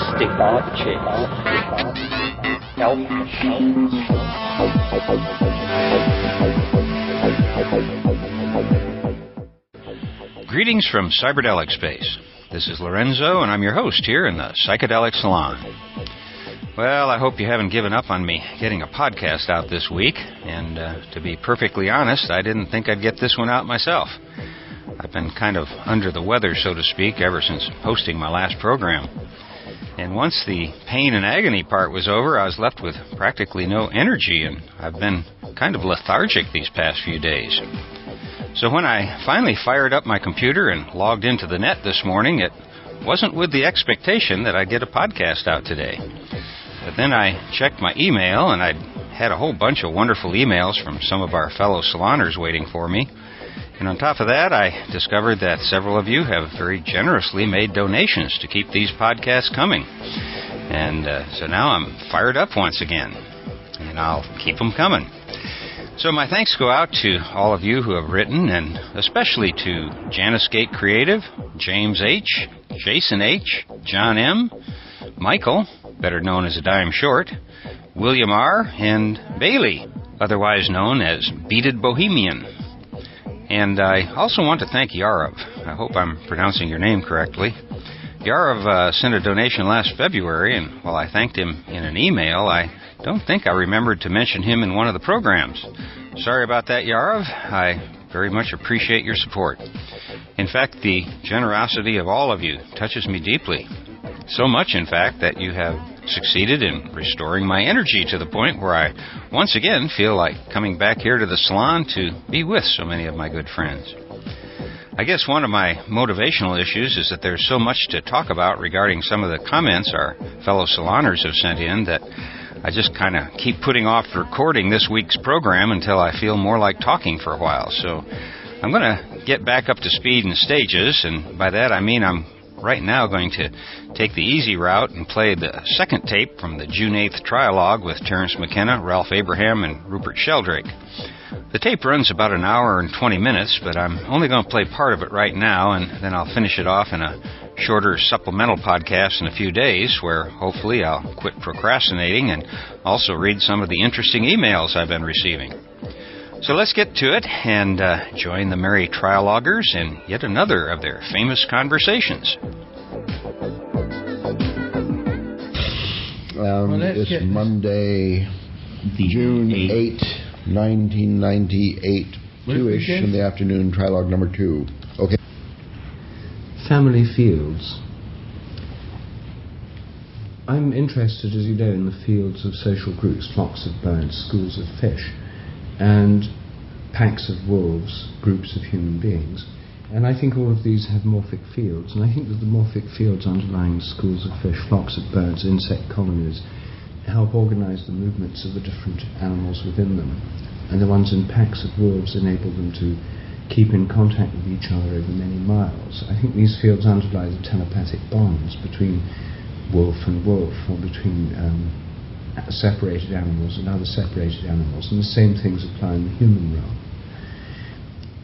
stick objects, help machines. Greetings from Cyberdelic Space. This is Lorenzo, and I'm your host here in the Psychedelic Salon. Well, I hope you haven't given up on me getting a podcast out this week, and to be perfectly honest, I didn't think I'd get this one out myself. I've been kind of under the weather, so to speak, ever since posting my last program. And once the pain and agony part was over, I was left with practically no energy, and I've been kind of lethargic these past few days. So when I finally fired up my computer and logged into the net this morning, it wasn't with the expectation that I'd get a podcast out today. But then I checked my email, and I'd had a whole bunch of wonderful emails from some of our fellow saloners waiting for me. And on top of that, I discovered that several of you have very generously made donations to keep these podcasts coming. And so now I'm fired up once again, and I'll keep them coming. So my thanks go out to all of you who have written, and especially to Janice Gate Creative, James H., Jason H., John M., Michael, better known as a Dime Short, William R., and Bailey, otherwise known as Beaded Bohemian. And I also want to thank Yarov. I hope I'm pronouncing your name correctly. Yarov sent a donation last February, and while I thanked him in an email, I don't think I remembered to mention him in one of the programs. Sorry about that, Yarov. I very much appreciate your support. In fact, the generosity of all of you touches me deeply. So much, in fact, that you have succeeded in restoring my energy to the point where I once again feel like coming back here to the salon to be with so many of my good friends. I guess one of my motivational issues is that there's so much to talk about regarding some of the comments our fellow saloners have sent in that I just kind of keep putting off recording this week's program until I feel more like talking for a while. So I'm going to get back up to speed in stages, and by that I mean I'm right now going to take the easy route and play the second tape from the June 8th trialogue with Terence McKenna, Ralph Abraham, and Rupert Sheldrake. The tape runs about an hour and 20 minutes, but I'm only going to play part of it right now, and then I'll finish it off in a shorter supplemental podcast in a few days, where hopefully I'll quit procrastinating and also read some of the interesting emails I've been receiving. So let's get to it and join the merry trialoguers in yet another of their famous conversations. It's Monday, June 8, 1998, 2-ish in the afternoon, trialogue number 2. Okay. Family fields. I'm interested, as you know, in the fields of social groups, flocks of birds, schools of fish, and packs of wolves, groups of human beings. And I think all of these have morphic fields, and I think that the morphic fields underlying schools of fish, flocks of birds, insect colonies, help organize the movements of the different animals within them. And the ones in packs of wolves enable them to keep in contact with each other over many miles. I think these fields underlie the telepathic bonds between wolf and wolf, or between separated animals and other separated animals, and the same things apply in the human realm.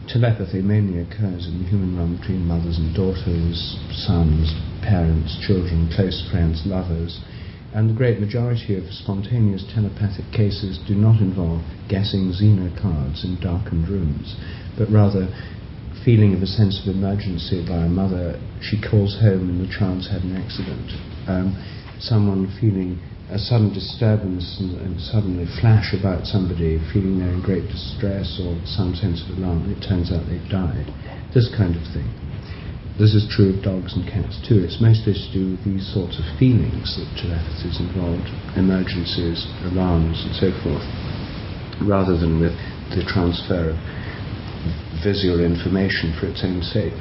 Telepathy mainly occurs in the human realm between mothers and daughters, sons, parents, children, close friends, lovers, and the great majority of spontaneous telepathic cases do not involve guessing Xena cards in darkened rooms, but rather feeling of a sense of emergency by a mother. She calls home and the child's had an accident. Someone feeling a sudden disturbance and suddenly flash about somebody, feeling they're in great distress or some sense of alarm, and it turns out they've died. This kind of thing. This is true of dogs and cats too. It's mostly to do with these sorts of feelings that telepathy is involved, emergencies, alarms and so forth, rather than with the transfer of visual information for its own sake.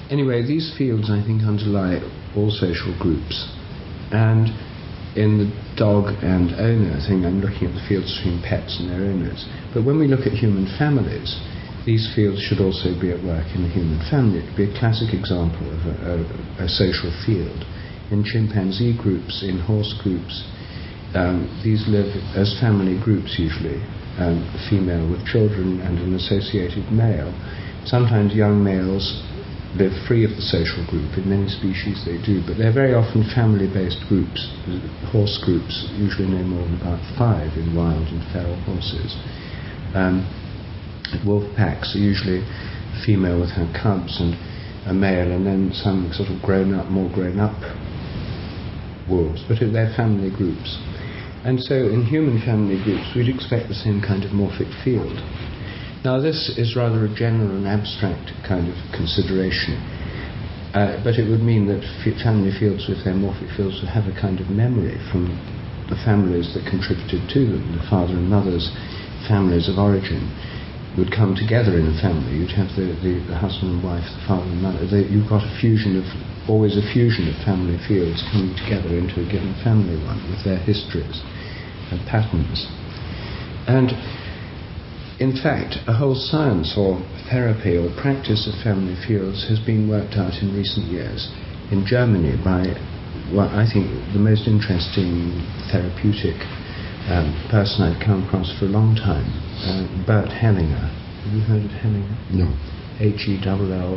Anyway, these fields, I think, underlie all social groups. And in the dog and owner thing, I'm looking at the fields between pets and their owners. But when we look at human families, these fields should also be at work in the human family. It would be a classic example of a social field. In chimpanzee groups, in horse groups, these live as family groups usually, female with children and an associated male. Sometimes young males live free of the social group. In many species they do, but they're very often family-based groups, horse groups, usually no more than about 5 in wild and feral horses. Wolf packs are usually a female with her cubs and a male, and then some sort of more grown-up wolves, but they're family groups. And so in human family groups we'd expect the same kind of morphic field. Now this is rather a general and abstract kind of consideration, but it would mean that family fields with their morphic fields would have a kind of memory from the families that contributed to them. The father and mother's families of origin would come together in a family. You'd have the husband and wife, the father and mother. You've got always a fusion of family fields coming together into a given family one with their histories and patterns. And in fact, a whole science or therapy or practice of family fields has been worked out in recent years in Germany by what I think the most interesting therapeutic person I've come across for a long time, Bert Hellinger. Have you heard of Hellinger? No. Hellinger.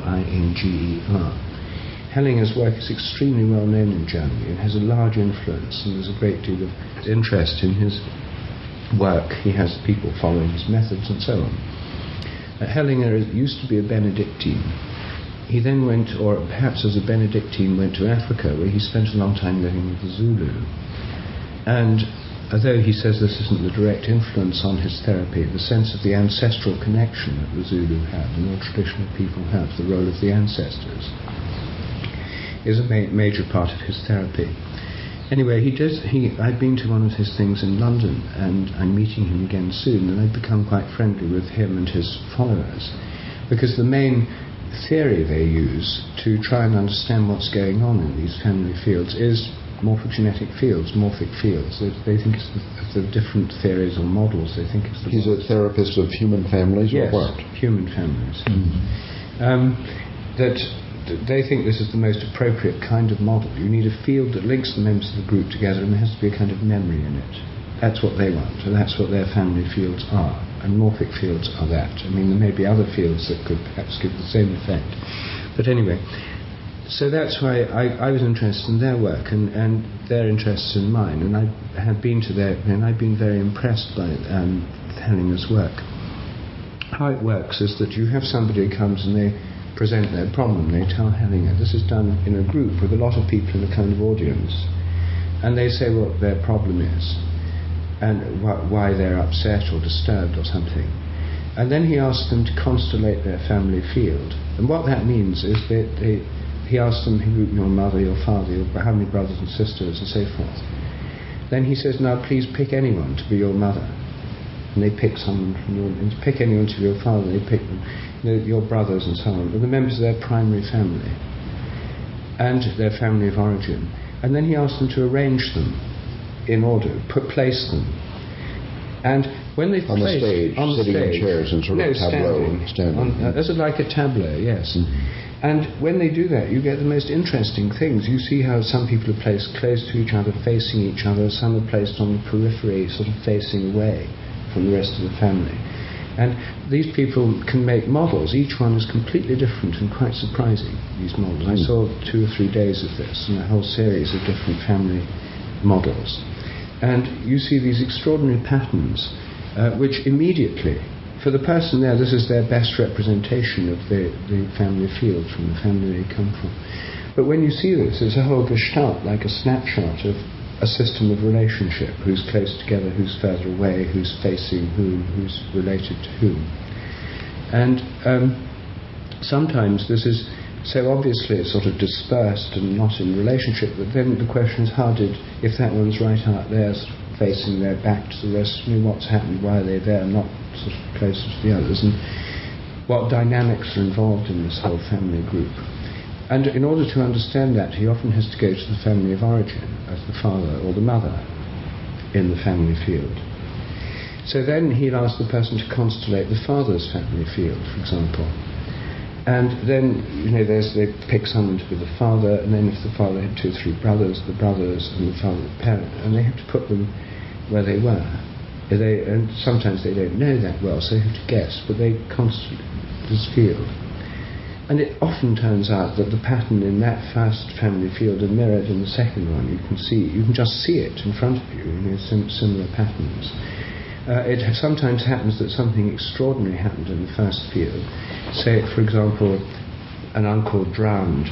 Hellinger's work is extremely well known in Germany and has a large influence, and there's a great deal of interest in his work. He has people following his methods and so on. Hellinger used to be a Benedictine. He then went, or perhaps as a Benedictine, went to Africa, where he spent a long time living with the Zulu. And although he says this isn't the direct influence on his therapy, the sense of the ancestral connection that the Zulu have, the more traditional people have, the role of the ancestors, is a major part of his therapy. Anyway, I'd been to one of his things in London, and I'm meeting him again soon, and I've become quite friendly with him and his followers, because the main theory they use to try and understand what's going on in these family fields is morphogenetic fields, morphic fields. They think it's the different theories or models. They think it's the... He's a therapist of human families, yes, or what? Human families. That they think this is the most appropriate kind of model. You need a field that links the members of the group together, and there has to be a kind of memory in it. That's what they want, and that's what their family fields are. And morphic fields are that. I mean, there may be other fields that could perhaps give the same effect. But anyway, so that's why I was interested in their work and their interests in mine, and I had been to and I've been very impressed by Hellinger's work. How it works is that you have somebody who comes and they present their problem. They tell Hellinger, this is done in a group with a lot of people in a kind of audience, and they say what their problem is and why they're upset or disturbed or something. And then he asks them to constellate their family field. And what that means is that he asks them, your mother, your father, how many brothers and sisters, and so forth. Then he says, now please pick anyone to be your mother. And they pick someone from and pick anyone to be your father, they pick them, your brothers and so on, the members of their primary family and their family of origin. And then he asks them to arrange them in order, place them. And when they've on placed... on the stage, in chairs and sort of tableau. Standing. As like a tableau, yes. And when they do that, you get the most interesting things. You see how some people are placed close to each other, facing each other. Some are placed on the periphery, sort of facing away from the rest of the family. And these people can make models. Each one is completely different and quite surprising, these models. I saw 2 or 3 days of this, and a whole series of different family models. And you see these extraordinary patterns, which immediately, for the person there, this is their best representation of the family field from the family they come from. But when you see this, it's a whole gestalt, like a snapshot of a system of relationship, who's close together, who's further away, who's facing whom, who's related to whom. And sometimes this is so obviously it's sort of dispersed and not in relationship, but then the question is, if that one's right out there facing their back to the rest, what's happened, why are they there, not sort of closer to the others, and what dynamics are involved in this whole family group. And in order to understand that, he often has to go to the family of origin, as the father or the mother in the family field. So then he'll ask the person to constellate the father's family field, for example. And then, they pick someone to be the father, and then if the father had 2 or 3 brothers, the brothers, and the father, the parent, and they have to put them where they were. And sometimes they don't know that well, so they have to guess, but they constitute this field. And it often turns out that the pattern in that first family field are mirrored in the second one. You can just see it in front of you, similar patterns. It sometimes happens that something extraordinary happened in the first field. Say, for example, an uncle drowned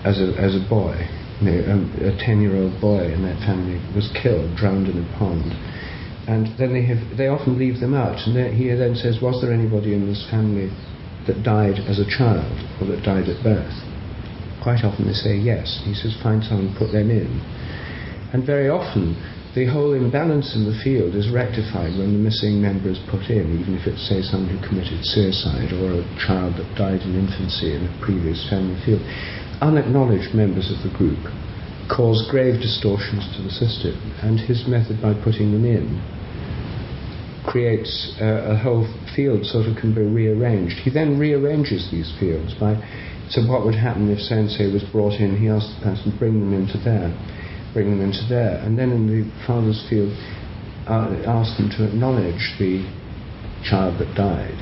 as a boy. A 10-year-old boy in that family was killed, drowned in a pond. And then they often leave them out. And he then says, was there anybody in this family that died as a child or that died at birth? Quite often they say yes. He says, find someone, put them in. And very often the whole imbalance in the field is rectified when the missing member is put in, even if it's, say, someone who committed suicide or a child that died in infancy in a previous family field. Unacknowledged members of the group cause grave distortions to the system, and his method by putting them in creates a whole field sort of can be rearranged. He then rearranges these fields so what would happen if so-and-so was brought in, he asked the person, bring them into there, and then in the father's field ask them to acknowledge the child that died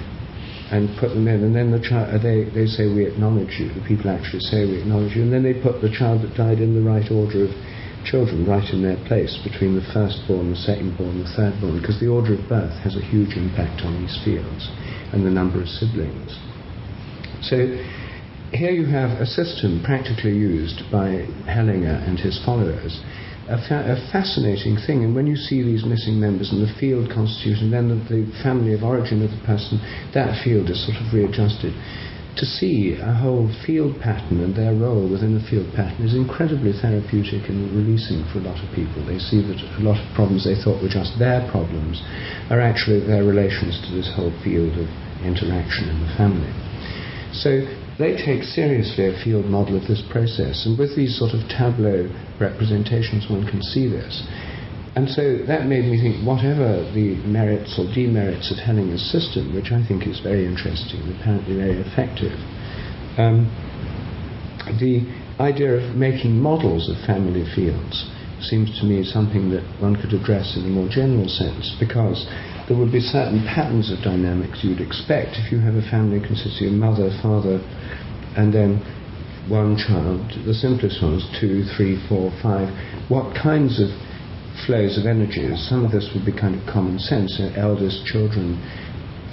and put them in, and then the child, they say, we acknowledge you. The people actually say, we acknowledge you, and then they put the child that died in the right order of children, right in their place, between the firstborn, the secondborn, the thirdborn, because the order of birth has a huge impact on these fields and the number of siblings. So here you have a system practically used by Hellinger and his followers, a fascinating thing. And when you see these missing members and the field constituted, and then the family of origin of the person, that field is sort of readjusted. To see a whole field pattern and their role within the field pattern is incredibly therapeutic and releasing for a lot of people. They see that a lot of problems they thought were just their problems are actually their relations to this whole field of interaction in the family. So they take seriously a field model of this process, and with these sort of tableau representations one can see this. And so that made me think, whatever the merits or demerits of Hellinger's system, which I think is very interesting and apparently very effective, the idea of making models of family fields seems to me something that one could address in a more general sense, because there would be certain patterns of dynamics you'd expect if you have a family consisting of mother, father, and then one child. The simplest one is 2, 3, 4, 5. What kinds of flows of energies? Some of this would be kind of common sense. Eldest children,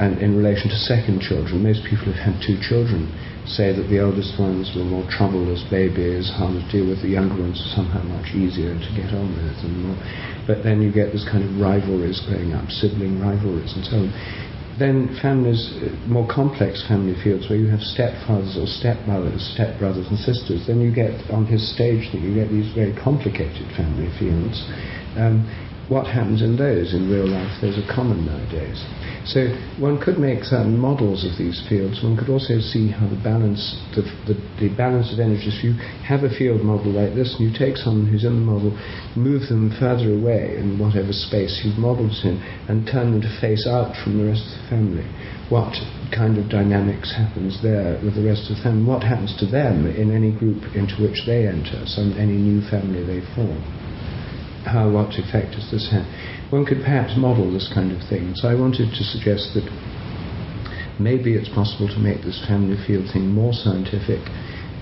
and in relation to second children, most people who've had 2 children say that the eldest ones were more trouble as babies, harder to deal with. The younger ones are somehow much easier to get on with, but then you get this kind of rivalries growing up, sibling rivalries and so on. Then families, more complex family fields where you have stepfathers or stepmothers, stepbrothers and sisters, then you get, on his stage thing, you get these very complicated family fields. What happens in those in real life? Those are common nowadays. So one could make certain models of these fields. One could also see how the balance of energies. If you have a field model like this and you take someone who's in the model, move them further away in whatever space you've modelled it in, and turn them to face out from the rest of the family, what kind of dynamics happens there with the rest of the family? What happens to them in any group into which they enter, any new family they form? What effect does this have? One could perhaps model this kind of thing. So I wanted to suggest that maybe it's possible to make this family field thing more scientific,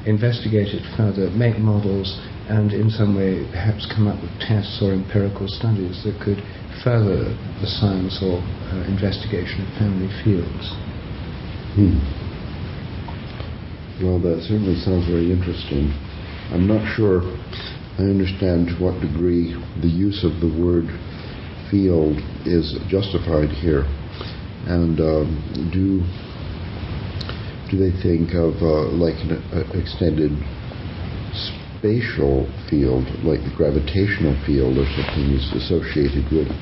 investigate it further, make models, and in some way perhaps come up with tests or empirical studies that could further the science or investigation of family fields. Well, that certainly sounds very interesting. I'm not sure I understand to what degree the use of the word field is justified here. And do they think of like an extended spatial field, like the gravitational field or something is associated with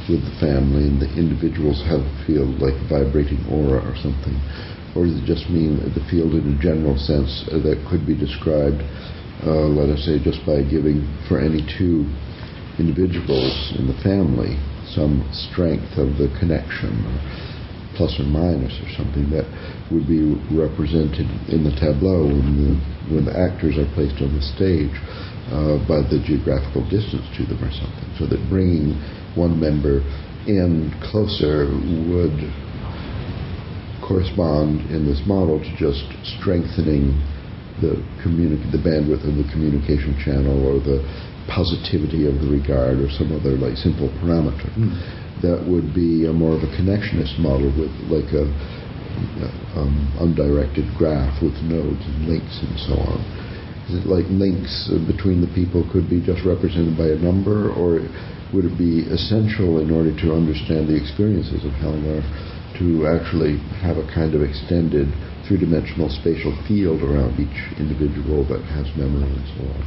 the family, and the individuals have a field like vibrating aura or something? Or does it just mean the field in a general sense that could be described, let us say, just by giving for any 2 individuals in the family some strength of the connection, or plus or minus or something that would be represented in the tableau when the actors are placed on the stage by the geographical distance to them or something, so that bringing one member in closer would correspond in this model to just strengthening the bandwidth of the communication channel, or the positivity of the regard, or some other like simple parameter. That would be a more of a connectionist model, with like a undirected graph with nodes and links and so on. Is it like links between the people could be just represented by a number, or would it be essential in order to understand the experiences of Hellinger to actually have a kind of extended three-dimensional spatial field around each individual that has memory and so on?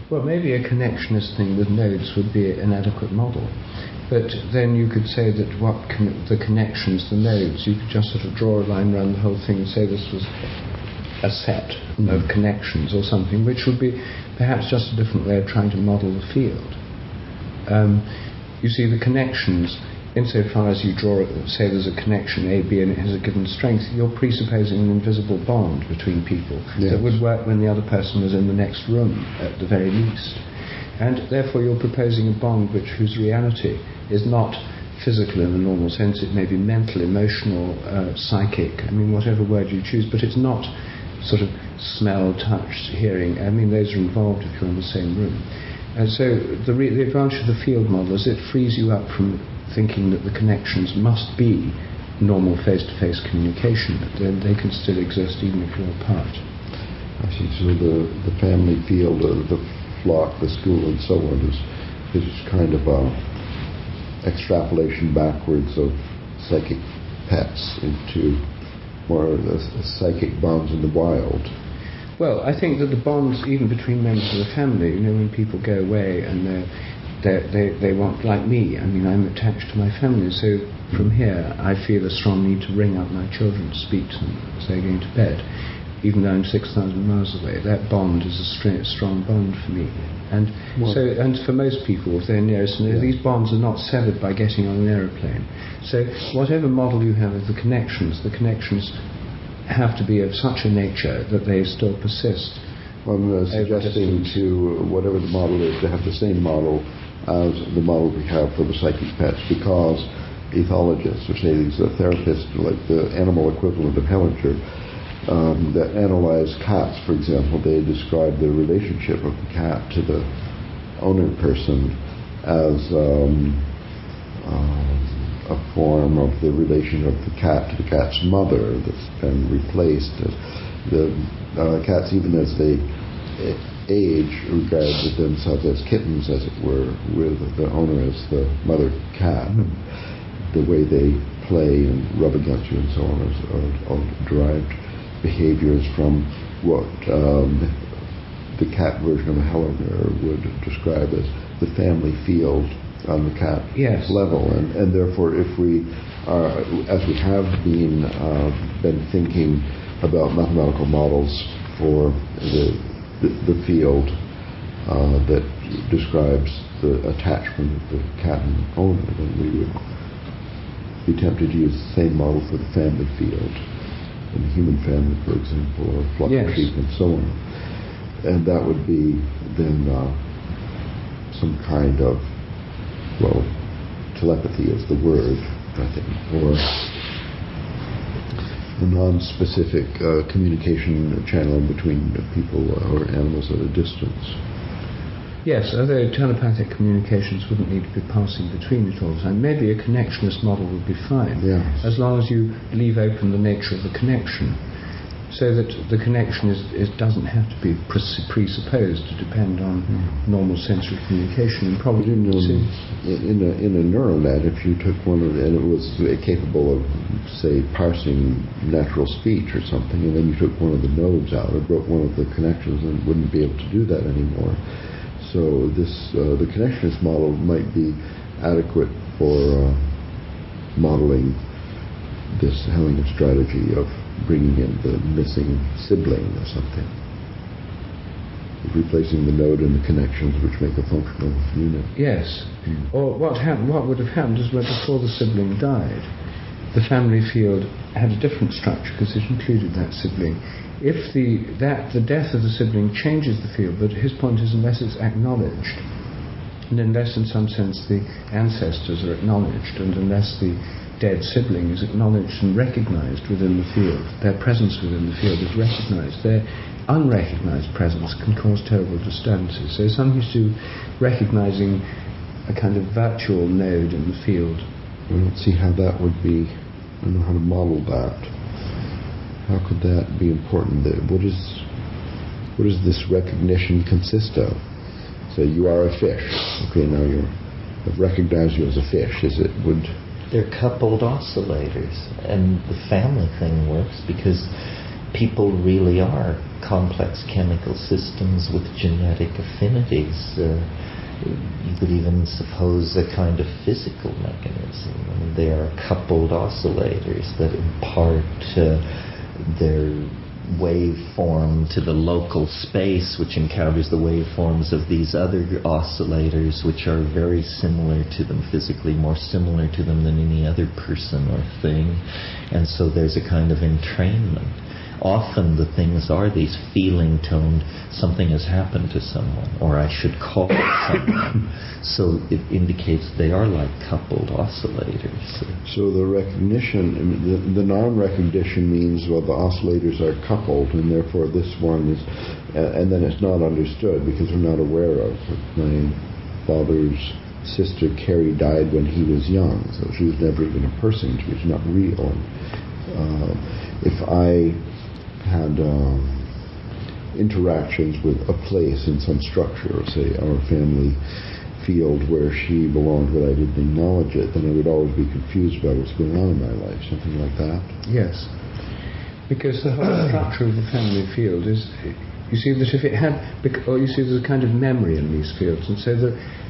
Well, maybe a connectionist thing with nodes would be an adequate model. But then you could say that the connections, the nodes, you could just sort of draw a line around the whole thing and say this was a set of connections or something, which would be perhaps just a different way of trying to model the field. You see, the connections, insofar as you draw, say there's a connection A, B, and it has a given strength, you're presupposing an invisible bond between people that would work when the other person was in the next room, at the very least. And therefore you're proposing a bond whose reality is not physical in the normal sense. It may be mental, emotional, psychic, I mean, whatever word you choose, but it's not sort of smell, touch, hearing. I mean, those are involved if you're in the same room. And so the advantage of the field model is it frees you up from thinking that the connections must be normal face-to-face communication, that they can still exist even if you're apart. I see. So the family field, the flock, the school, and so on is kind of a extrapolation backwards of psychic pets into more psychic bonds in the wild. Well, I think that the bonds, even between members of the family, when people go away and they want, like me, I mean, I'm attached to my family, so from here I feel a strong need to ring up my children to speak to them as they're going to bed, even though I'm 6,000 miles away. That bond is a strong bond for me. And and for most people, if they're nearest, these bonds are not severed by getting on an aeroplane. So whatever model you have of the connections have to be of such a nature that they still persist. Well, I'm suggesting to whatever the model is to have the same model as the model we have for the psychic pets, because ethologists, or say these therapists, like the animal equivalent of Hellinger, that analyze cats, for example, they describe the relationship of the cat to the owner person as a form of the relation of the cat to the cat's mother that's been replaced. The cats, even as they age, regard themselves as kittens, as it were, with the owner as the mother cat. The way they play and rub against you and so on are all derived behaviors from what the cat version of Hellinger would describe as the family field on the cat level. And therefore, if we are, as we have been thinking about mathematical models for the field that describes the attachment of the cat and the owner, then we would be tempted to use the same model for the family field, in the human family, for example, or flock of sheep and so on. And that would be then some kind of, telepathy is the word, I think, or a non-specific communication channel between people or animals at a distance. Yes, although telepathic communications wouldn't need to be passing between it all the time. Maybe a connectionist model would be fine, as long as you leave open the nature of the connection, so that the connection doesn't have to be presupposed to depend on normal sensory communication. And probably in a neural net, if you took one and it was capable of, say, parsing natural speech or something, and then you took one of the nodes out or broke one of the connections, and it wouldn't be able to do that anymore. So the connectionist model might be adequate for modeling this Hellinger strategy of bringing in the missing sibling or something, replacing the node and the connections which make a functional unit. Yes. Or what would have happened is when before the sibling died, the family field had a different structure because it included that sibling. If the death of the sibling changes the field, but his point is unless it's acknowledged, and unless in some sense the ancestors are acknowledged, and unless the dead sibling is acknowledged and recognized within the field. Their presence within the field is recognized. Their unrecognized presence can cause terrible disturbances. So something to do recognizing a kind of virtual node in the field. I don't see how that would be. I don't know how to model that. How could that be important? What does this recognition consist of? So you are a fish. Okay, now I've recognized you as a fish. They're coupled oscillators, and the family thing works because people really are complex chemical systems with genetic affinities. You could even suppose a kind of physical mechanism. I mean, they are coupled oscillators that impart their waveform to the local space, which encounters the waveforms of these other oscillators, which are very similar to them physically, more similar to them than any other person or thing. And so there's a kind of entrainment. Often the things are these feeling-toned, something has happened to someone, or I should call someone. So it indicates they are like coupled oscillators. So the recognition, the non-recognition means, well, the oscillators are coupled, and therefore this one is, and then it's not understood because we're not aware of it. My father's sister Carrie died when he was young, so she was never even a person. She was not real. If I had interactions with a place in some structure, say our family field where she belonged but I didn't acknowledge it, then I would always be confused about what's going on in my life, something like that. Yes, because the whole structure of the family field is, you see that if it had, or you see there's a kind of memory in these fields, and so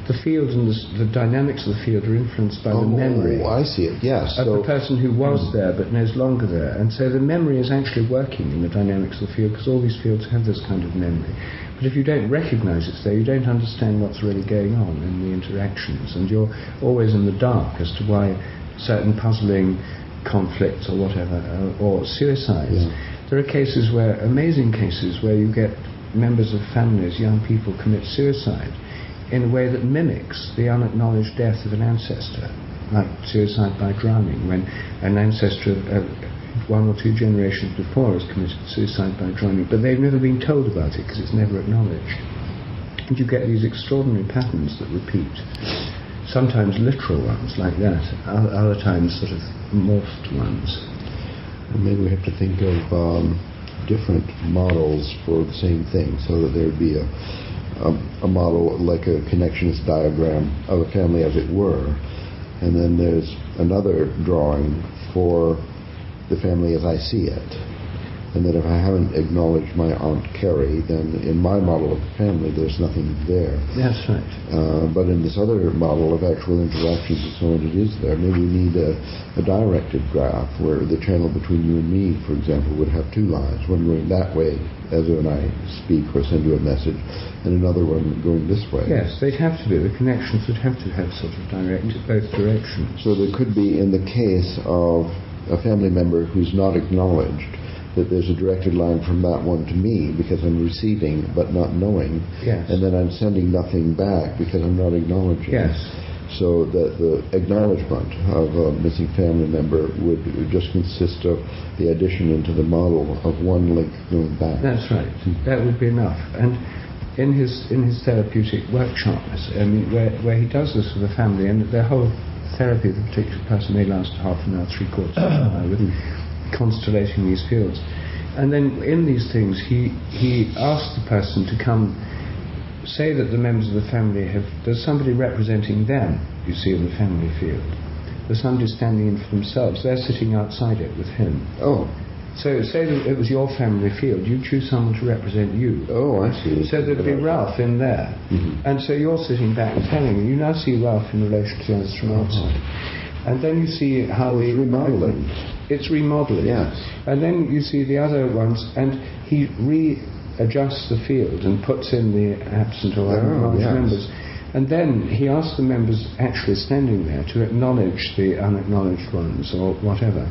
the field and the dynamics of the field are influenced by the memory. Oh, I see it, yes. Of the person who was there but no longer there. And so the memory is actually working in the dynamics of the field, because all these fields have this kind of memory. But if you don't recognize it's there, you don't understand what's really going on in the interactions, and you're always in the dark as to why certain puzzling conflicts or whatever, or suicides. Yeah. There are cases where, amazing cases, where you get members of families, young people, commit suicide in a way that mimics the unacknowledged death of an ancestor, like suicide by drowning, when an ancestor one or two generations before has committed suicide by drowning, but they've never been told about it because it's never acknowledged. And you get these extraordinary patterns that repeat, sometimes literal ones like that, other times sort of morphed ones. Well, maybe we have to think of different models for the same thing, so that there would be a model like a connectionist diagram of a family as it were, and then there's another drawing for the family as I see it, and that if I haven't acknowledged my Aunt Carrie, then in my model of the family there's nothing there. That's right. But in this other model of actual interactions and so on, it is there. Maybe we need a directed graph where the channel between you and me, for example, would have two lines, one going that way as when I speak or send you a message, and another one going this way. Yes, they'd have to be. The connections would have to have sort of directed both directions. So there could be, in the case of a family member who's not acknowledged, that there's a directed line from that one to me because I'm receiving but not knowing, yes. And then I'm sending nothing back because I'm not acknowledging. Yes. So that the acknowledgement of a missing family member would just consist of the addition into the model of one link going back. That's right. That would be enough. And in his therapeutic workshop, I mean, where he does this with the family, and their whole therapy of the particular person may last half an hour, 3/4 of an hour, with constellating these fields. And then in these things, he asks the person to come, say that the members of the family there's somebody representing them, you see, in the family field. There's somebody standing in for themselves. They're sitting outside it with him. Oh. So say that it was your family field. You choose someone to represent you. Oh, I see. So there'd be Ralph in there. Mm-hmm. And so you're sitting back and telling him. You now see Ralph in relation to others from outside. And then you see how it's remodeling. It's remodeling. Yes. And then you see the other ones, and he readjusts the field and puts in the absent or unacknowledged members. And then he asks the members actually standing there to acknowledge the unacknowledged ones or whatever.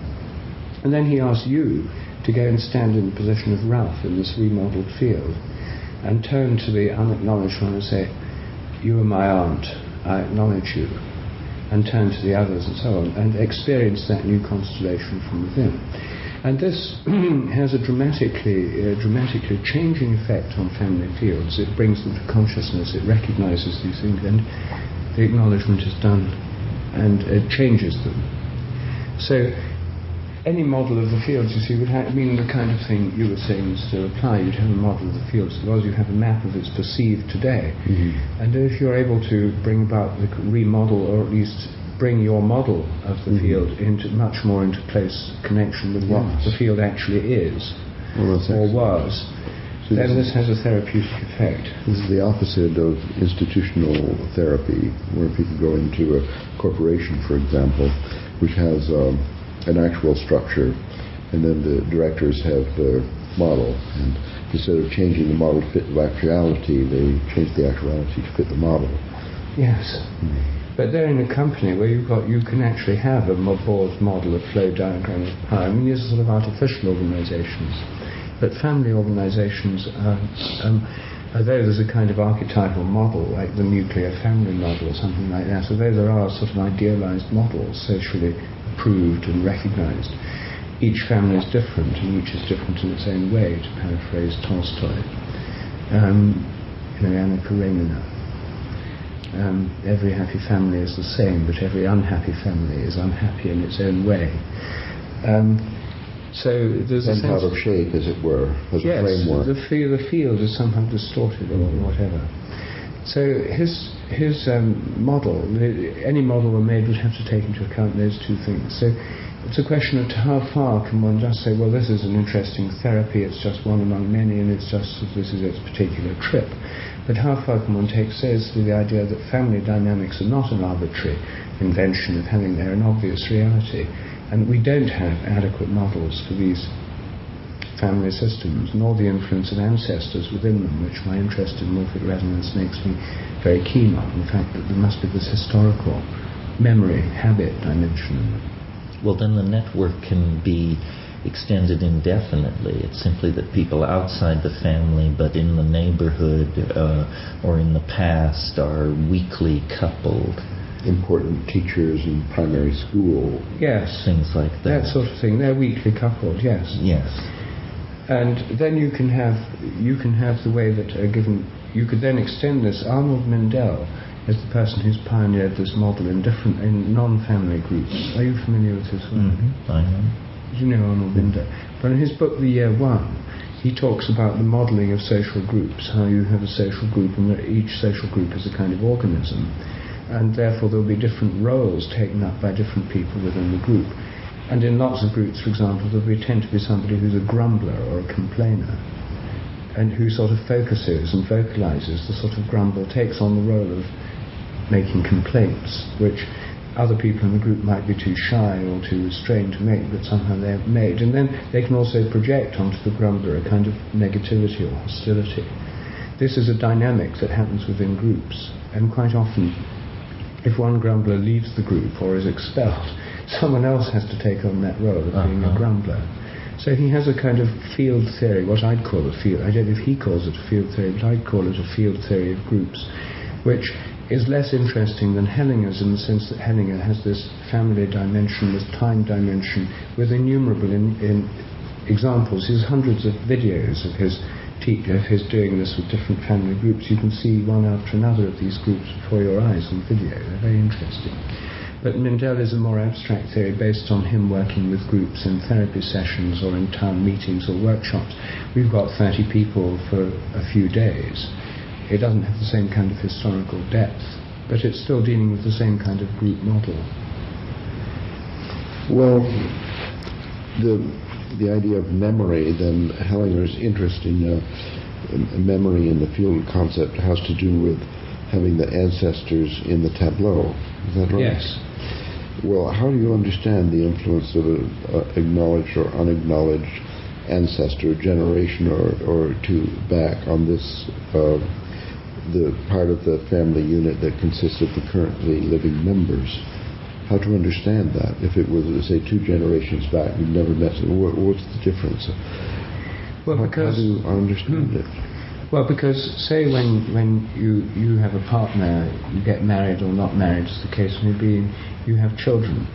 And then he asks you to go and stand in the position of Ralph in this remodeled field and turn to the unacknowledged one and say, "You are my aunt, I acknowledge you." and turn to the others and so on, and experience that new constellation from within. And this has a dramatically changing effect on family fields. It brings them to consciousness, it recognizes these things, and the acknowledgement is done, and it changes them. So any model of the fields, you see, would mean the kind of thing you were saying would still apply. You'd have a model of the fields, otherwise you have a map of its perceived today. And if you're able to bring about the remodel, or at least bring your model of the field much more into place, connection with what the field actually is, or was, so then this has a therapeutic effect. This is the opposite of institutional therapy, where people go into a corporation, for example, which has an actual structure, and then the directors have the model, and instead of changing the model to fit the actuality, they change the actuality to fit the model. Yes. But they're in a company where you can actually have a board model, a flow diagram of power. I mean, these are sort of artificial organizations. But family organizations although there's a kind of archetypal model, like the nuclear family model or something like that, although there are sort of idealized models, socially approved and recognized, each family is different, and each is different in its own way, to paraphrase Tolstoy. Anna Karenina. Every happy family is the same, but every unhappy family is unhappy in its own way. So there's a sense out of shape, as it were, as a framework. The field is somehow distorted or whatever. So his model, any model one made would have to take into account those two things. So it's a question of how far can one just say, well, this is an interesting therapy, it's just one among many, and it's just this is its particular trip. But how far can one take seriously the idea that family dynamics are not an arbitrary invention of having there an obvious reality, and we don't have adequate models for these family systems, nor the influence of ancestors within them, which my interest in morphic resonance makes me very keen on, the fact that there must be this historical memory, habit dimension. Well, then the network can be extended indefinitely. It's simply that people outside the family, but in the neighborhood or in the past, are weakly coupled. Important teachers in primary school. Yes. Things like that. That sort of thing. They're weakly coupled, yes. Yes. And then you can have the way that you could then extend this. Arnold Mindell is the person who's pioneered this model in non-family groups. Are you familiar with his work? I am. You know Arnold Mindell. But in his book, The Year One, he talks about the modelling of social groups, how you have a social group, and that each social group is a kind of organism, and therefore there will be different roles taken up by different people within the group. And in lots of groups, for example, there will tend to be somebody who's a grumbler or a complainer, and who sort of focuses and vocalizes the sort of grumble, takes on the role of making complaints, which other people in the group might be too shy or too restrained to make, but somehow they're made. And then they can also project onto the grumbler a kind of negativity or hostility. This is a dynamic that happens within groups, and quite often, if one grumbler leaves the group or is expelled, someone else has to take on that role of being a grumbler. So he has a kind of field theory, what I'd call a field, I don't know if he calls it a field theory, but I'd call it a field theory of groups, which is less interesting than Hellinger's, in the sense that Hellinger has this family dimension, this time dimension, with innumerable examples. He has hundreds of videos of his doing this with different family groups. You can see one after another of these groups before your eyes on video. They're very interesting. But Mindell is a more abstract theory based on him working with groups in therapy sessions or in town meetings or workshops. We've got 30 people for a few days. It doesn't have the same kind of historical depth, but it's still dealing with the same kind of group model. Well, the idea of memory, then Hellinger's interest in memory in the field concept has to do with having the ancestors in the tableau. Is that right? Yes. Well, how do you understand the influence of an acknowledged or unacknowledged ancestor, generation or two back on this, the part of the family unit that consists of the currently living members? How to understand that? If it was, say, 2 generations back, you've never met them, what's the difference? Well, how do you understand it? Well, because say when you have a partner, you get married or not married, as the case may be, you have children,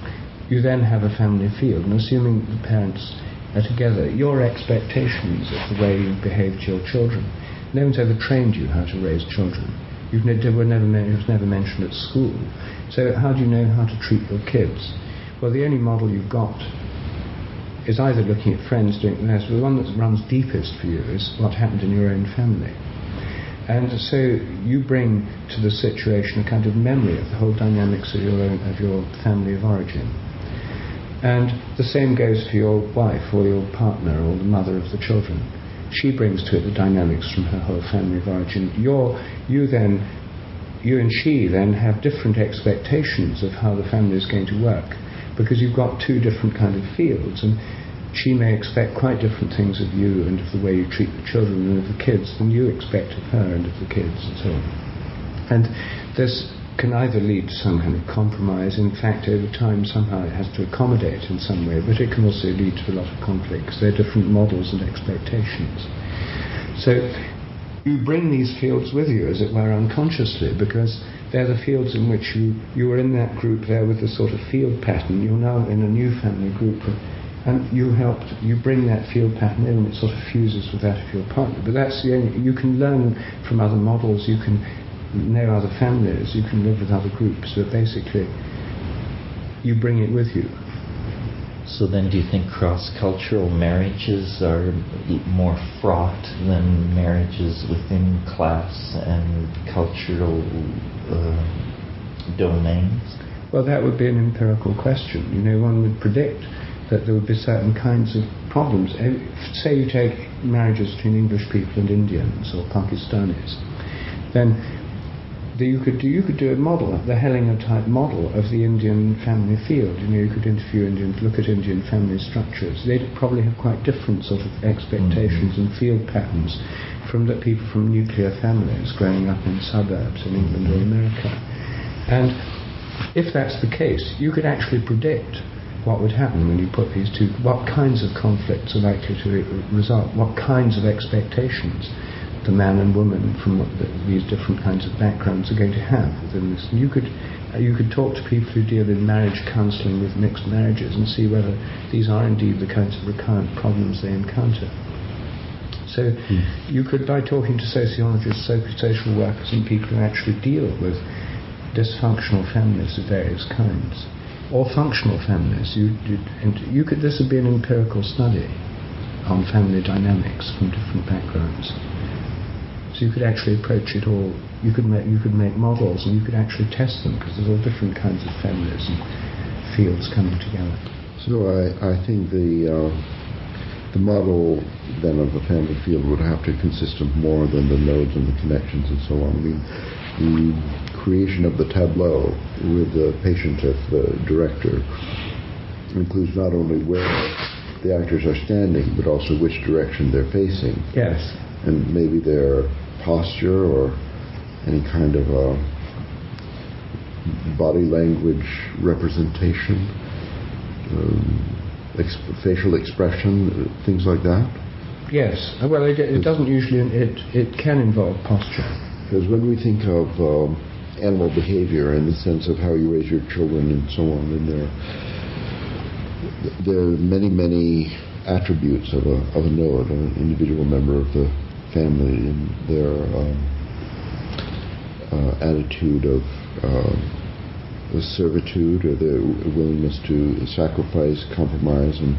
you then have a family field, and assuming the parents are together, your expectations of the way you behave to your children, no one's ever trained you how to raise children. It was never mentioned at school. So how do you know how to treat your kids? Well, the only model you've got is either looking at friends doing this, but the one that runs deepest for you is what happened in your own family. And so you bring to the situation a kind of memory of the whole dynamics of your family of origin. And the same goes for your wife or your partner or the mother of the children. She brings to it the dynamics from her whole family of origin. You and she then have different expectations of how the family is going to work, because you've got two different kind of fields, and she may expect quite different things of you and of the way you treat the children and of the kids than you expect of her and of the kids, and so on. And this can either lead to some kind of compromise. In fact, over time somehow it has to accommodate in some way, but it can also lead to a lot of conflict because there are different models and expectations. So you bring these fields with you, as it were, unconsciously, because they're the fields in which you were in that group there with the sort of field pattern. You're now in a new family group, and you bring that field pattern in, and it sort of fuses with that of your partner. But that's the only, you can learn from other models, you can know other families, you can live with other groups, but basically you bring it with you. So then do you think cross-cultural marriages are more fraught than marriages within class and cultural domains? Well, that would be an empirical question. One would predict that there would be certain kinds of problems. Say you take marriages between English people and Indians or Pakistanis, then you could do a model, the Hellinger type model of the Indian family field. You could interview Indians, look at Indian family structures. They'd probably have quite different sort of expectations and field patterns from the people from nuclear families growing up in suburbs in England or America. And if that's the case, you could actually predict what would happen when you put these two, what kinds of conflicts are likely to result, what kinds of expectations the man and woman from these different kinds of backgrounds are going to have within this. And you could talk to people who deal in marriage counselling with mixed marriages and see whether these are indeed the kinds of recurrent problems they encounter. So you could, by talking to sociologists, social workers and people who actually deal with dysfunctional families of various kinds, or functional families, this would be an empirical study on family dynamics from different backgrounds. So you could actually approach it all. You could make models, and you could actually test them, because there's all different kinds of families and fields coming together. So I think the model then of the family field would have to consist of more than the nodes and the connections and so on. I mean, the creation of the tableau with the patient as the director includes not only where the actors are standing, but also which direction they're facing. Yes. And maybe their posture or any kind of body language representation, facial expression, things like that. Yes. Well, it doesn't usually. It can involve posture. Because when we think of animal behavior in the sense of how you raise your children and so on, and there are many attributes of a node, an individual member of the family, and their attitude of servitude, or their willingness to sacrifice, compromise, and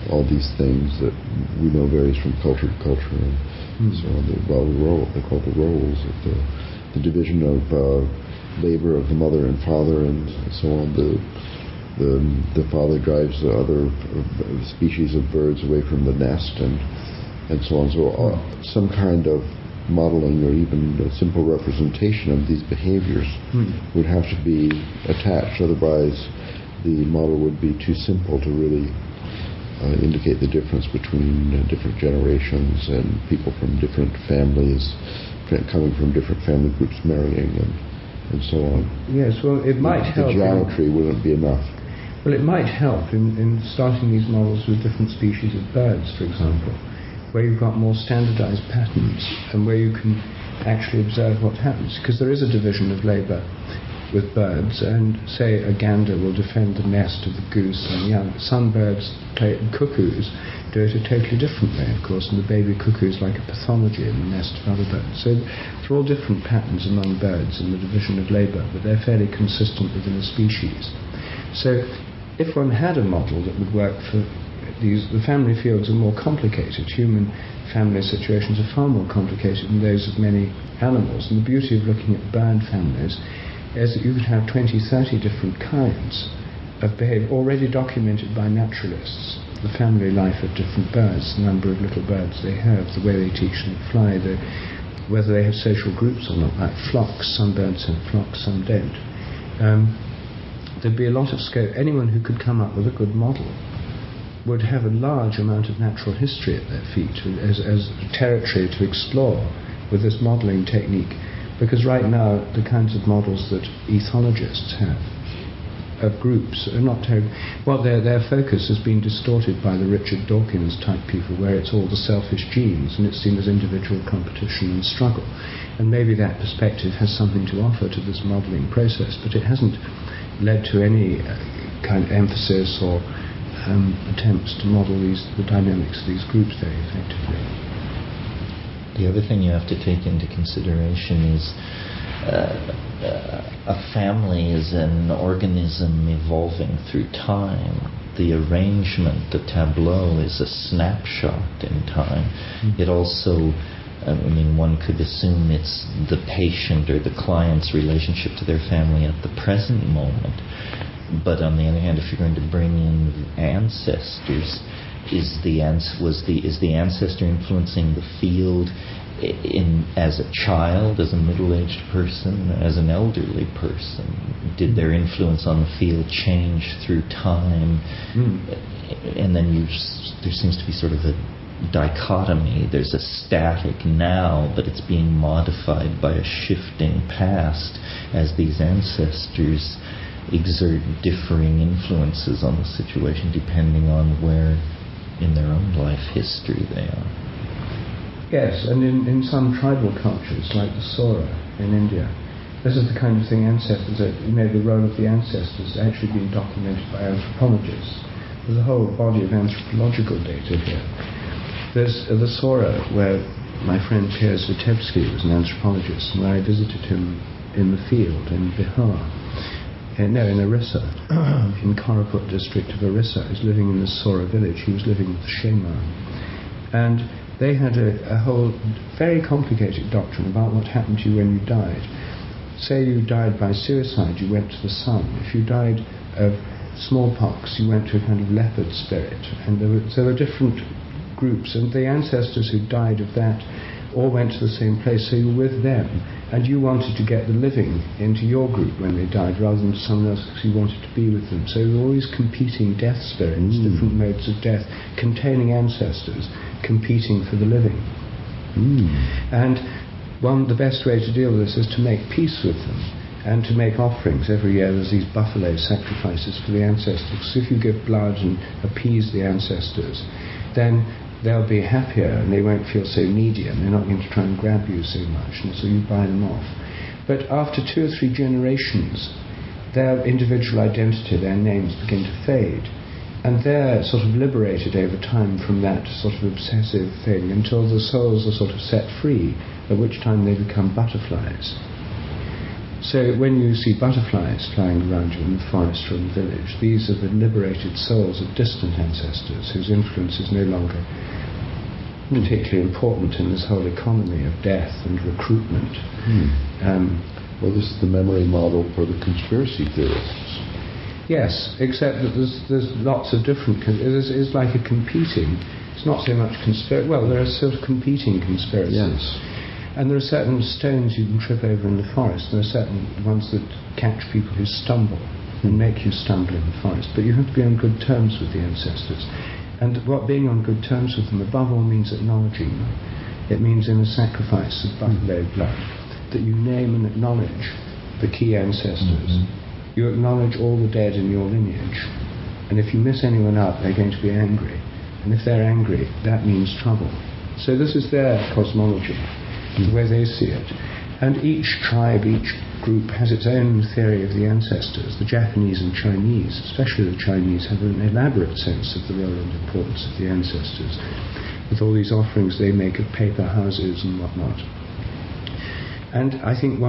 all these things that we know varies from culture to culture, and so on. They call the roles of the division of labor of the mother and father, and so on. The father drives the other species of birds away from the nest, and so on. So some kind of modeling or even a simple representation of these behaviors would have to be attached. Otherwise, the model would be too simple to really indicate the difference between different generations and people from different families, coming from different family groups, marrying and so on. Yes, well, it might help. The geometry wouldn't be enough. Well, it might help in starting these models with different species of birds, for example, where you've got more standardized patterns and where you can actually observe what happens. Because there is a division of labour with birds, and say a gander will defend the nest of the goose and young. Some birds, cuckoos, do it a totally different way, of course, and the baby cuckoo is like a pathology in the nest of other birds. So there are all different patterns among birds in the division of labour, but they're fairly consistent within a species. So if one had a model that would work for these, the family fields are more complicated. Human family situations are far more complicated than those of many animals, and the beauty of looking at bird families is that you could have 20, 30 different kinds of behaviour already documented by naturalists. The family life of different birds, the number of little birds they have, the way they teach them to fly, whether they have social groups or not, like flocks. Some birds have flocks, some don't. There'd be a lot of scope. Anyone who could come up with a good model would have a large amount of natural history at their feet as territory to explore with this modelling technique. Because right now, the kinds of models that ethologists have of groups are not terrible. Well, their focus has been distorted by the Richard Dawkins type people, where it's all the selfish genes and it's seen as individual competition and struggle. And maybe that perspective has something to offer to this modelling process, but it hasn't led to any kind of emphasis or attempts to model the dynamics of these groups very effectively. The other thing you have to take into consideration is a family is an organism evolving through time. The arrangement, the tableau, is a snapshot in time. It also, one could assume it's the patient or the client's relationship to their family at the present moment. But on the other hand, if you're going to bring in ancestors, is the ancestor influencing the field as a child, as a middle-aged person, as an elderly person? Did their influence on the field change through time? And then there seems to be sort of a dichotomy. There's a static now, but it's being modified by a shifting past as these ancestors exert differing influences on the situation depending on where in their own life history they are. Yes, and in some tribal cultures, like the Sora in India, this is the kind of thing the role of the ancestors actually being documented by anthropologists. There's a whole body of anthropological data here. There's the Sora, where my friend Piers Vitebsky was an anthropologist, and where I visited him in the field in Bihar. In Orissa, in Koraput district of Orissa. He was living in the Sora village. He was living with the shaman. And they had a whole very complicated doctrine about what happened to you when you died. Say you died by suicide, you went to the sun. If you died of smallpox, you went to a kind of leopard spirit. And there were different groups, and the ancestors who died of that all went to the same place, so you were with them, and you wanted to get the living into your group when they died rather than someone else because you wanted to be with them. So there were always competing death spirits, different modes of death, containing ancestors competing for the living. And the best way to deal with this is to make peace with them and to make offerings. Every year there's these buffalo sacrifices for the ancestors. So if you give blood and appease the ancestors, then they'll be happier and they won't feel so needy and they're not going to try and grab you so much, and so you buy them off. But after 2 or 3 generations, their individual identity, their names begin to fade, and they're sort of liberated over time from that sort of obsessive thing until the souls are sort of set free, at which time they become butterflies. So when you see butterflies flying around you in the forest or in the village, these are the liberated souls of distant ancestors whose influence is no longer particularly important in this whole economy of death and recruitment. Well, this is the memory model for the conspiracy theorists. Yes, except that there's lots of different... It's like a competing... It's not so much well, there are sort of competing conspiracies. Yes. And there are certain stones you can trip over in the forest. There are certain ones that catch people who stumble and make you stumble in the forest. But you have to be on good terms with the ancestors. And what being on good terms with them above all means acknowledging them. It means in a sacrifice of buffalo blood that you name and acknowledge the key ancestors. You acknowledge all the dead in your lineage. And if you miss anyone out, they're going to be angry. And if they're angry, that means trouble. So this is their cosmology, the way they see it. And each tribe, each group has its own theory of the ancestors. The Japanese and Chinese, especially the Chinese, have an elaborate sense of the role and importance of the ancestors, with all these offerings they make of paper houses and whatnot. And I think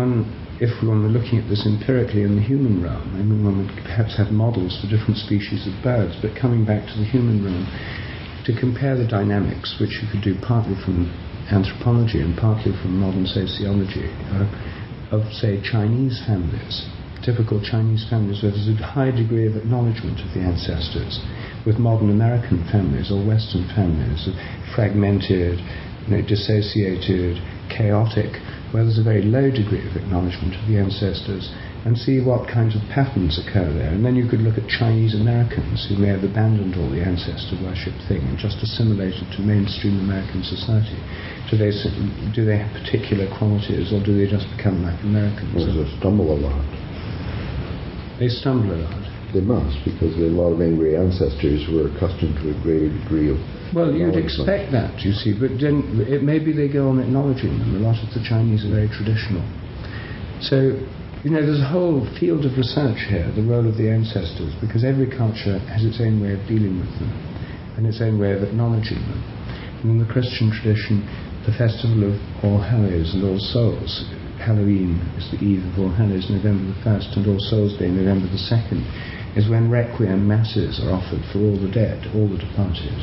if one were looking at this empirically in the human realm, I mean, one would perhaps have models for different species of birds, but coming back to the human realm, to compare the dynamics, which you could do partly from anthropology and partly from modern sociology, of, say, Chinese families, typical Chinese families where there's a high degree of acknowledgement of the ancestors, with modern American families or Western families, fragmented, dissociated, chaotic, where there's a very low degree of acknowledgement of the ancestors, and see what kinds of patterns occur there. And then you could look at Chinese Americans who may have abandoned all the ancestor worship thing and just assimilated to mainstream American society. Do they have particular qualities, or do they just become like Americans? Well, they stumble a lot. They stumble a lot. They must, because there are a lot of angry ancestors who are accustomed to a greater degree of... Well, you'd expect that, you see, but then maybe they go on acknowledging them. A lot of the Chinese are very traditional. So, there's a whole field of research here, the role of the ancestors, because every culture has its own way of dealing with them and its own way of acknowledging them. And in the Christian tradition, the festival of All Hallows and All Souls, Halloween is the eve of All Hallows, November the 1st, and All Souls Day, November the 2nd, is when requiem masses are offered for all the dead, all the departed,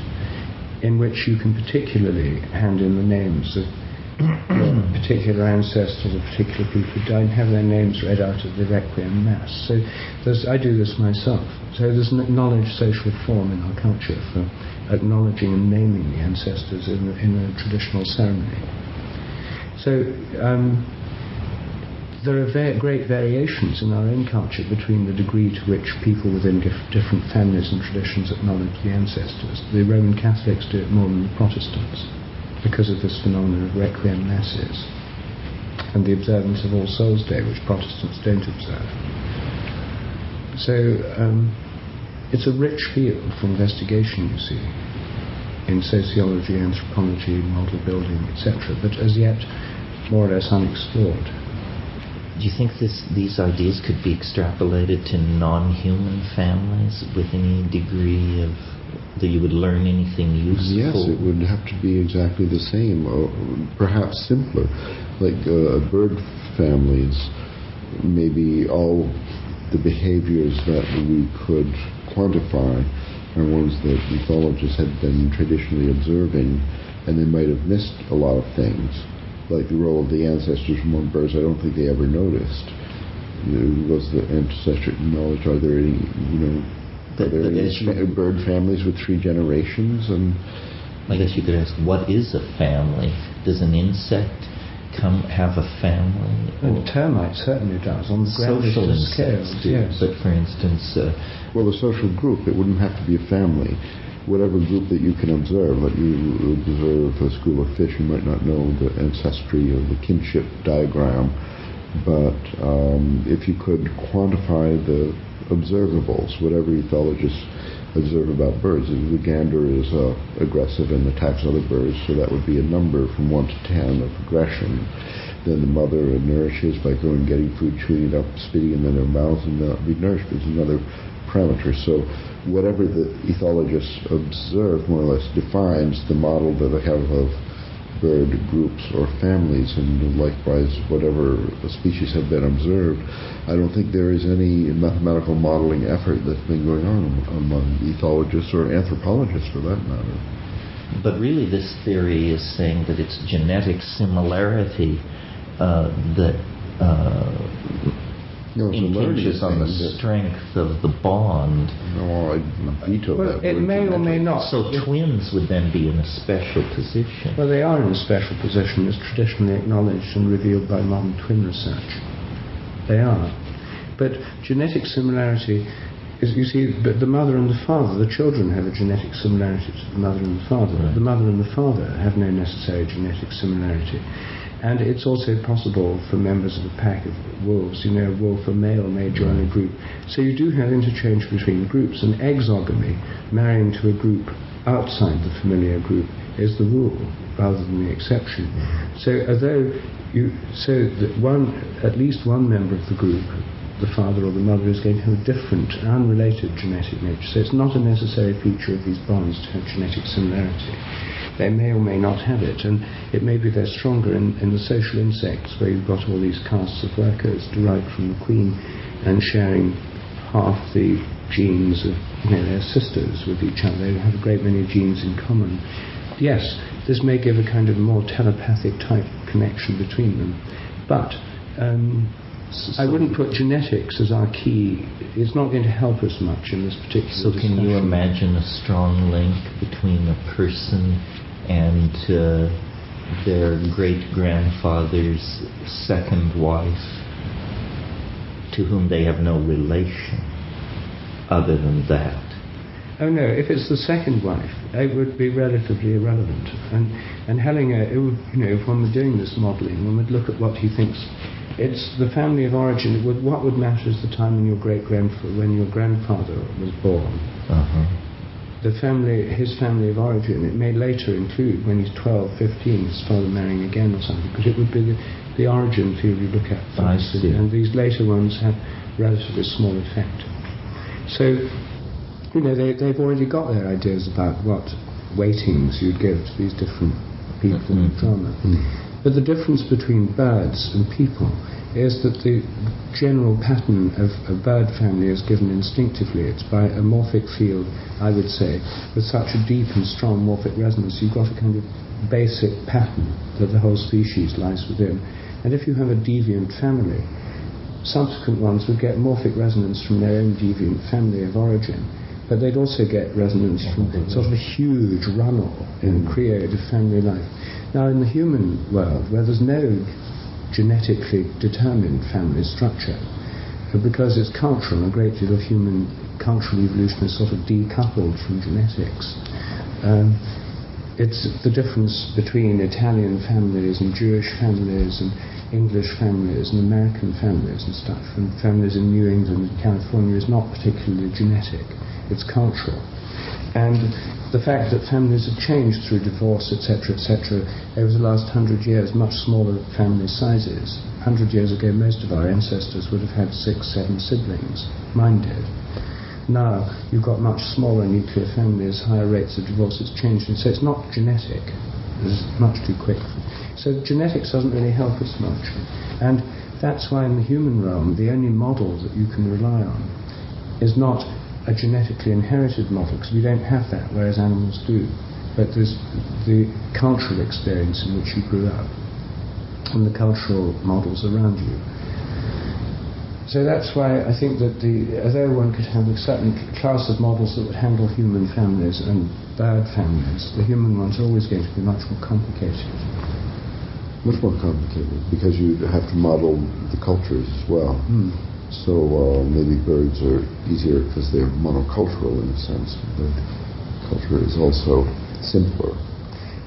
in which you can particularly hand in the names of particular ancestors of particular people who died and have their names read out at the requiem mass. So I do this myself. So there's an acknowledged social form in our culture for acknowledging and naming the ancestors in a traditional ceremony. So there are great variations in our own culture between the degree to which people within different families and traditions acknowledge the ancestors. The Roman Catholics do it more than the Protestants, because of this phenomenon of requiem masses and the observance of All Souls Day, which Protestants don't observe. So it's a rich field for investigation, you see, in sociology, anthropology, model building, etc., but as yet more or less unexplored. Do you think these ideas could be extrapolated to non-human families with any degree of that you would learn anything useful? Yes, it would have to be exactly the same, or perhaps simpler. Like bird families, maybe all the behaviors that we could quantify are ones that ethologists had been traditionally observing, and they might have missed a lot of things, like the role of the ancestors among birds. I don't think they ever noticed. Was the ancestral knowledge? Are there any, are there any bird families with 3 generations? And I guess you could ask, what is a family? Does an insect have a family? And termite certainly does, on the social scale. Yes. But for instance... well, a social group, it wouldn't have to be a family. Whatever group that you can observe, like you observe a school of fish, you might not know the ancestry or the kinship diagram, but if you could quantify the observables, whatever ethologists observe about birds, if the gander is aggressive and attacks other birds, so that would be a number from 1 to 10 of aggression. Then the mother nourishes by going and getting food, chewing it up, spitting it in their mouths, and not be nourished is another parameter. So whatever the ethologists observe more or less defines the model that they have of bird groups or families, and likewise whatever species have been observed. I don't think there is any mathematical modeling effort that's been going on among ethologists or anthropologists for that matter. But really this theory is saying that it's genetic similarity that impinges on the strength of the bond. No, I veto that. It may or may not. So twins would then be in a special position. Well, they are in a special position, as traditionally acknowledged and revealed by modern twin research. They are. But genetic similarity is, you see, but the mother and the father, the children have a genetic similarity to the mother and the father. Right. The mother and the father have no necessary genetic similarity. And it's also possible for members of a pack of wolves, a wolf, a male may join a group. So you do have interchange between the groups, and exogamy, marrying to a group outside the familiar group, is the rule rather than the exception. So at least one member of the group, the father or the mother, is going to have a different, unrelated genetic nature. So it's not a necessary feature of these bonds to have genetic similarity. They may or may not have it, and it may be they're stronger in the social insects, where you've got all these castes of workers derived from the queen and sharing half the genes of their sisters with each other. They have a great many genes in common. Yes, this may give a kind of more telepathic type connection between them, but I wouldn't put genetics as our key. It's not going to help us much in this particular So can you imagine a strong link between a person and their great-grandfather's second wife, to whom they have no relation other than that? Oh no, if it's the second wife, it would be relatively irrelevant. And Hellinger, if one were doing this modelling, one would look at what he thinks. It's the family of origin. What would matter is the time when your grandfather was born. Uh-huh. His family of origin, it may later include, when he's 12, 15, his father marrying again or something, because it would be the origin field you look at first. I see. And these later ones have relatively small effect. So, they've already got their ideas about what weightings you'd give to these different people in the drama. But the difference between birds and people is that the general pattern of a bird family is given instinctively. It's by a morphic field, I would say, with such a deep and strong morphic resonance. You've got a kind of basic pattern that the whole species lies within. And if you have a deviant family, subsequent ones would get morphic resonance from their own deviant family of origin, but they'd also get resonance from sort of a huge runnel in create of family life. Now, in the human world, where there's no genetically determined family structure, because it's cultural, a great deal of human cultural evolution is sort of decoupled from genetics. It's the difference between Italian families and Jewish families and English families and American families and stuff, and families in New England and California is not particularly genetic, it's cultural. And the fact that families have changed through divorce, etc., over the last 100 years, much smaller family sizes. 100 years ago, most of our ancestors would have had 6, 7 siblings. Mine did. Now, you've got much smaller nuclear families, higher rates of divorce. It's changed, and so it's not genetic. It's much too quick. So genetics doesn't really help us much. And that's why in the human realm, the only model that you can rely on is not a genetically inherited model, because we don't have that, whereas animals do. But there's the cultural experience in which you grew up and the cultural models around you. So that's why I think that although one could have a certain class of models that would handle human families and bird families, the human ones are always going to be much more complicated. Much more complicated, because you have to model the cultures as well. So maybe birds are easier because they're monocultural in a sense, but culture is also simpler.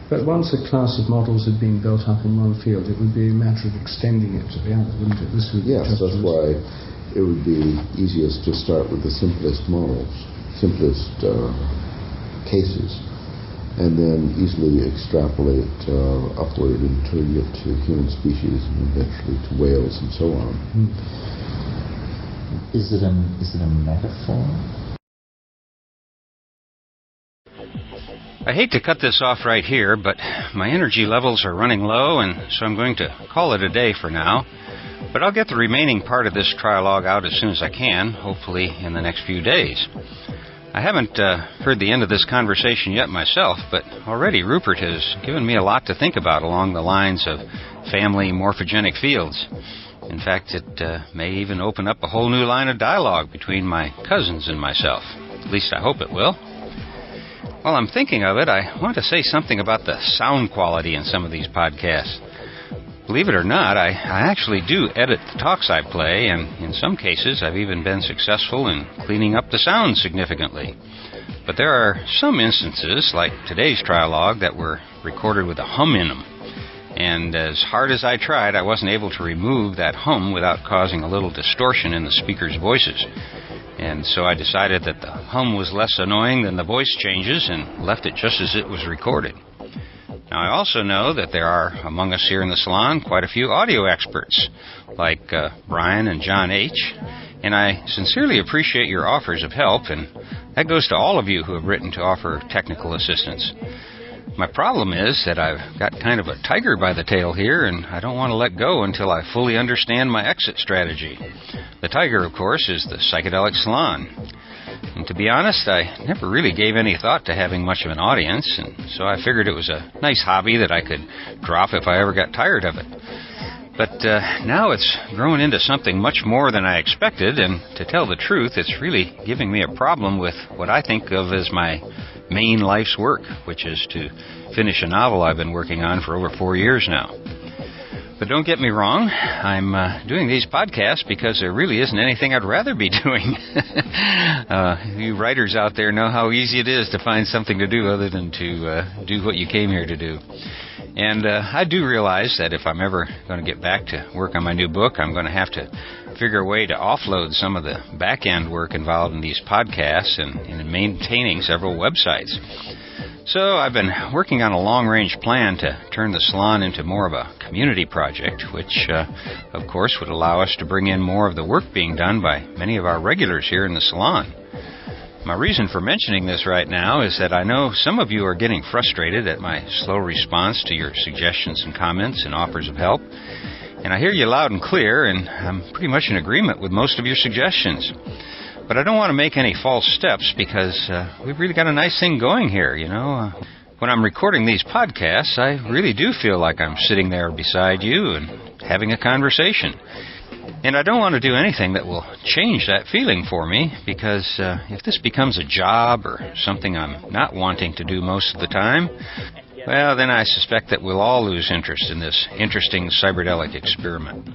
But once a class of models had been built up in one field, it would be a matter of extending it to the other, wouldn't it? Yes, that's why it would be easiest to start with the simplest models, simplest cases, and then easily extrapolate upward until you get to human species and eventually to whales and so on. Is it a metaphor? I hate to cut this off right here, but my energy levels are running low, and so I'm going to call it a day for now. But I'll get the remaining part of this trialogue out as soon as I can, hopefully in the next few days. I haven't heard the end of this conversation yet myself, but already Rupert has given me a lot to think about along the lines of family morphogenic fields. In fact, it may even open up a whole new line of dialogue between my cousins and myself. At least I hope it will. While I'm thinking of it, I want to say something about the sound quality in some of these podcasts. Believe it or not, I actually do edit the talks I play, and in some cases I've even been successful in cleaning up the sound significantly. But there are some instances, like today's trialogue, that were recorded with a hum in them. And as hard as I tried, I wasn't able to remove that hum without causing a little distortion in the speakers' voices. And so I decided that the hum was less annoying than the voice changes and left it just as it was recorded. Now, I also know that there are among us here in the salon quite a few audio experts, like Brian and John H., and I sincerely appreciate your offers of help, and that goes to all of you who have written to offer technical assistance. My problem is that I've got kind of a tiger by the tail here, and I don't want to let go until I fully understand my exit strategy. The tiger, of course, is the Psychedelic Salon. And to be honest, I never really gave any thought to having much of an audience, and so I figured it was a nice hobby that I could drop if I ever got tired of it. But now it's grown into something much more than I expected, and to tell the truth, it's really giving me a problem with what I think of as my main life's work, which is to finish a novel I've been working on for over 4 years now. But don't get me wrong, I'm doing these podcasts because there really isn't anything I'd rather be doing. You writers out there know how easy it is to find something to do other than to do what you came here to do. And I do realize that if I'm ever going to get back to work on my new book, I'm going to have to figure a way to offload some of the back-end work involved in these podcasts and in maintaining several websites. So I've been working on a long-range plan to turn the salon into more of a community project, which, of course, would allow us to bring in more of the work being done by many of our regulars here in the salon. My reason for mentioning this right now is that I know some of you are getting frustrated at my slow response to your suggestions and comments and offers of help. And I hear you loud and clear, and I'm pretty much in agreement with most of your suggestions. But I don't want to make any false steps because we've really got a nice thing going here, you know. When I'm recording these podcasts, I really do feel like I'm sitting there beside you and having a conversation. And I don't want to do anything that will change that feeling for me, because if this becomes a job or something I'm not wanting to do most of the time, well, then I suspect that we'll all lose interest in this interesting cyberdelic experiment.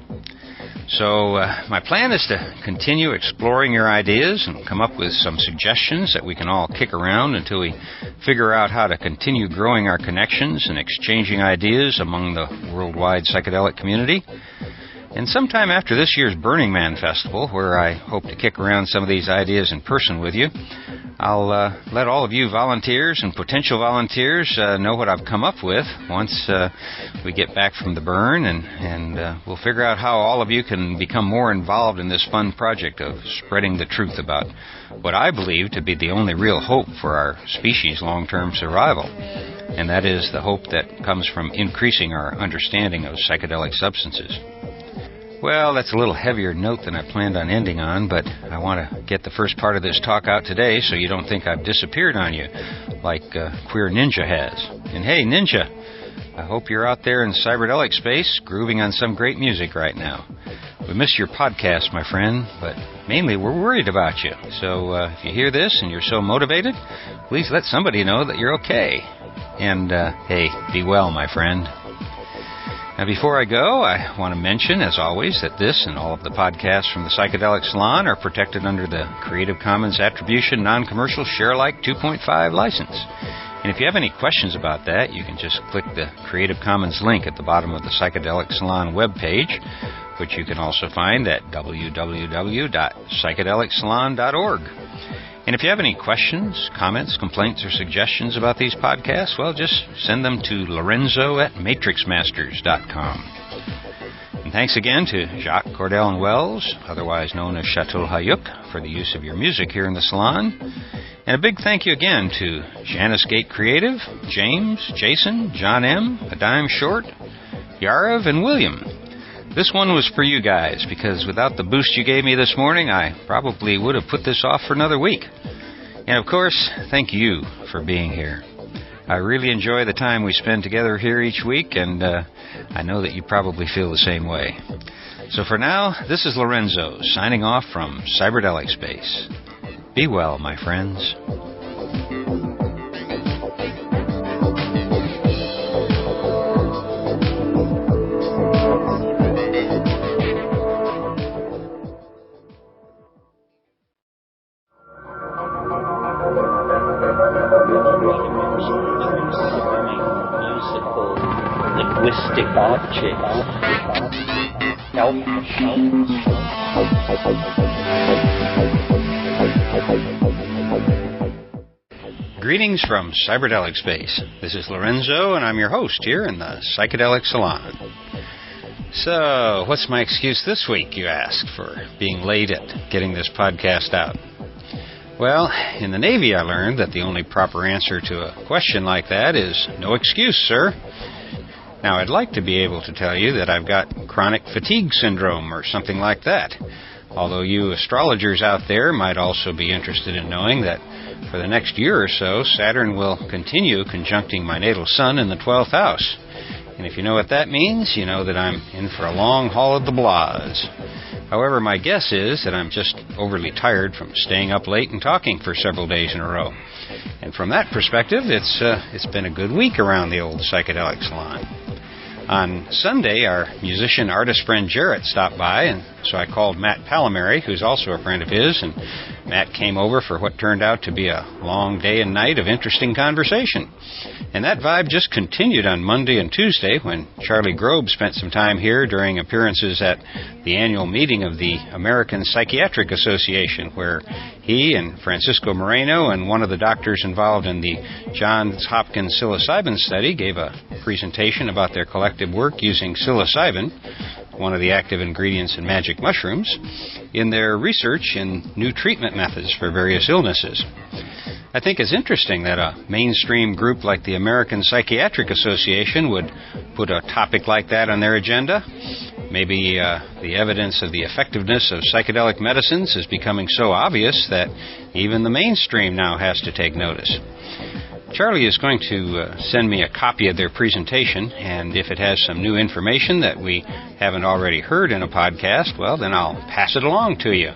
So my plan is to continue exploring your ideas and come up with some suggestions that we can all kick around until we figure out how to continue growing our connections and exchanging ideas among the worldwide psychedelic community. And sometime after this year's Burning Man Festival, where I hope to kick around some of these ideas in person with you, I'll let all of you volunteers and potential volunteers know what I've come up with once we get back from the burn, and we'll figure out how all of you can become more involved in this fun project of spreading the truth about what I believe to be the only real hope for our species' long-term survival. And that is the hope that comes from increasing our understanding of psychedelic substances. Well, that's a little heavier note than I planned on ending on, but I want to get the first part of this talk out today so you don't think I've disappeared on you like Queer Ninja has. And hey, Ninja, I hope you're out there in cyberdelic space grooving on some great music right now. We miss your podcast, my friend, but mainly we're worried about you. So if you hear this and you're so motivated, please let somebody know that you're okay. And hey, be well, my friend. Now, before I go, I want to mention, as always, that this and all of the podcasts from the Psychedelic Salon are protected under the Creative Commons Attribution Non-Commercial Share-alike 2.5 license. And if you have any questions about that, you can just click the Creative Commons link at the bottom of the Psychedelic Salon webpage, which you can also find at www.psychedelicsalon.org. And if you have any questions, comments, complaints, or suggestions about these podcasts, well, just send them to lorenzo@matrixmasters.com. And thanks again to Jacques Cordell and Wells, otherwise known as Chateau Hayuk, for the use of your music here in the salon. And a big thank you again to Janice Gate Creative, James, Jason, John M., A Dime Short, Yarav, and William. This one was for you guys, because without the boost you gave me this morning, I probably would have put this off for another week. And of course, thank you for being here. I really enjoy the time we spend together here each week, and I know that you probably feel the same way. So for now, this is Lorenzo, signing off from Cyberdelic Space. Be well, my friends. Musical linguistic objects, health machines. Greetings from Cyberdelic Space. This is Lorenzo, and I'm your host here in the Psychedelic Salon. So, what's my excuse this week, you ask, for being late at getting this podcast out? Well, in the Navy I learned that the only proper answer to a question like that is no excuse, sir. Now, I'd like to be able to tell you that I've got chronic fatigue syndrome or something like that, although you astrologers out there might also be interested in knowing that for the next year or so, Saturn will continue conjuncting my natal sun in the 12th house. And if you know what that means, you know that I'm in for a long haul of the blahs. However, my guess is that I'm just overly tired from staying up late and talking for several days in a row. And from that perspective, it's been a good week around the old Psychedelic Salon. On Sunday, our musician artist friend Jarrett stopped by, and so I called Matt Palomary, who's also a friend of his, and Matt came over for what turned out to be a long day and night of interesting conversation. And that vibe just continued on Monday and Tuesday when Charlie Grobe spent some time here during appearances at the annual meeting of the American Psychiatric Association, where he and Francisco Moreno and one of the doctors involved in the Johns Hopkins psilocybin study gave a presentation about their collective work using psilocybin, one of the active ingredients in magic mushrooms, in their research in new treatment methods for various illnesses. I think it's interesting that a mainstream group like the American Psychiatric Association would put a topic like that on their agenda. Maybe the evidence of the effectiveness of psychedelic medicines is becoming so obvious that even the mainstream now has to take notice. Charlie is going to send me a copy of their presentation, and if it has some new information that we haven't already heard in a podcast, well, then I'll pass it along to you.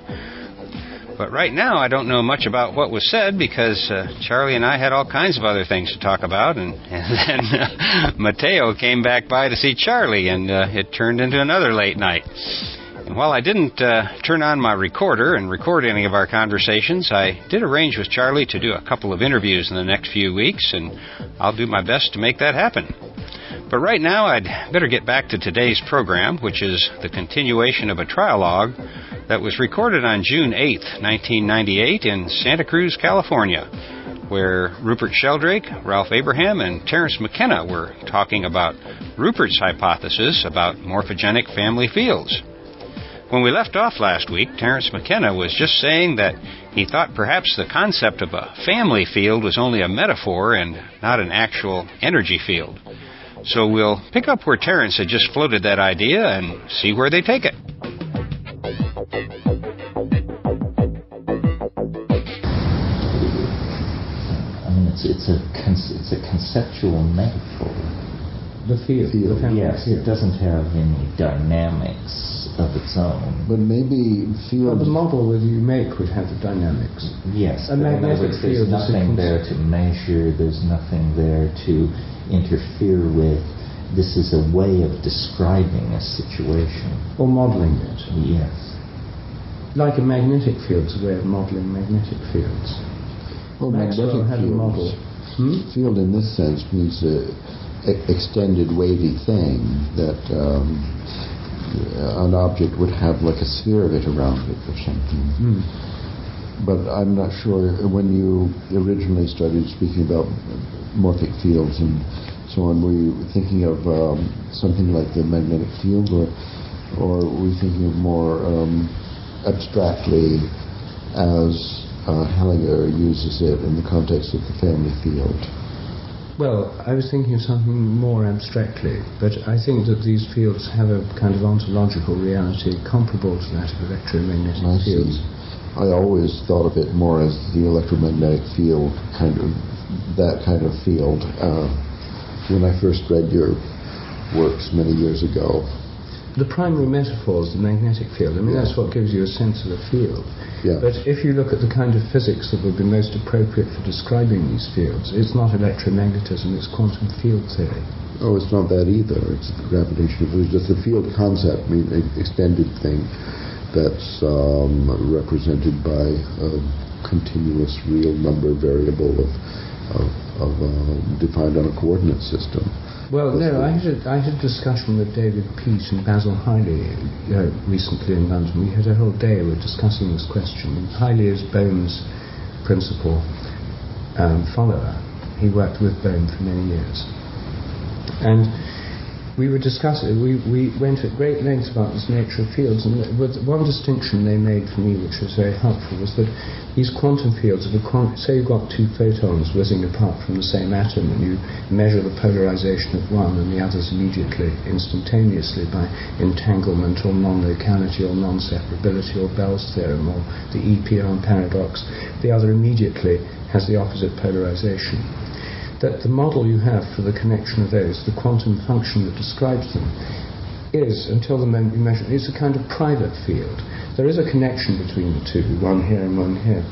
But right now, I don't know much about what was said because Charlie and I had all kinds of other things to talk about, and then Mateo came back by to see Charlie, and it turned into another late night. And while I didn't turn on my recorder and record any of our conversations, I did arrange with Charlie to do a couple of interviews in the next few weeks, and I'll do my best to make that happen. But right now, I'd better get back to today's program, which is the continuation of a trialogue that was recorded on June 8, 1998 in Santa Cruz, California, where Rupert Sheldrake, Ralph Abraham, and Terence McKenna were talking about Rupert's hypothesis about morphogenic family fields. When we left off last week, Terence McKenna was just saying that he thought perhaps the concept of a family field was only a metaphor and not an actual energy field. So we'll pick up where Terence had just floated that idea and see where they take it. I mean, it's a conceptual metaphor. The field. Yes, it doesn't have any dynamics of its own. But maybe field... Well, the model that you make would have the dynamics. Yes, A magnetic field there's nothing there to measure, there's nothing there to interfere with. This is a way of describing a situation. Or modelling it. Yes. Like a magnetic field is a way of modelling magnetic fields. Well, Maxwell magnetic had a model. Field in this sense means extended wavy thing that an object would have like a sphere of it around it or something. But I'm not sure, when you originally started speaking about morphic fields and so on, were you thinking of something like the magnetic field, or were you thinking of more abstractly as Hellinger uses it in the context of the family field? Well, I was thinking of something more abstractly, but I think that these fields have a kind of ontological reality comparable to that of electromagnetic fields. I always thought of it more as the electromagnetic field, that kind of field. When I first read your works many years ago. The primary metaphor is the magnetic field. I mean, that's what gives you a sense of a field. Yeah. But if you look at the kind of physics that would be most appropriate for describing these fields, it's not electromagnetism, it's quantum field theory. Oh, it's not that either. It's the gravitational. It's just the field concept, I mean, an extended thing that's represented by a continuous real number variable of defined on a coordinate system. Well, no, I had a discussion with David Peat and Basil Hiley recently in London. We had a whole day we were discussing this question. Hiley is Bohm's principal follower. He worked with Bohm for many years. And we were discussing, we went at great length about this nature of fields, and one distinction they made for me, which was very helpful, was that these quantum fields, say you've got two photons whizzing apart from the same atom, and you measure the polarization of one and the other's immediately, instantaneously, by entanglement or non-locality or non-separability or Bell's theorem or the EPR paradox, the other immediately has the opposite polarization. That the model you have for the connection of those, the quantum function that describes them, is, until the moment you measure it, it's a kind of private field. There is a connection between the two, one here and one here,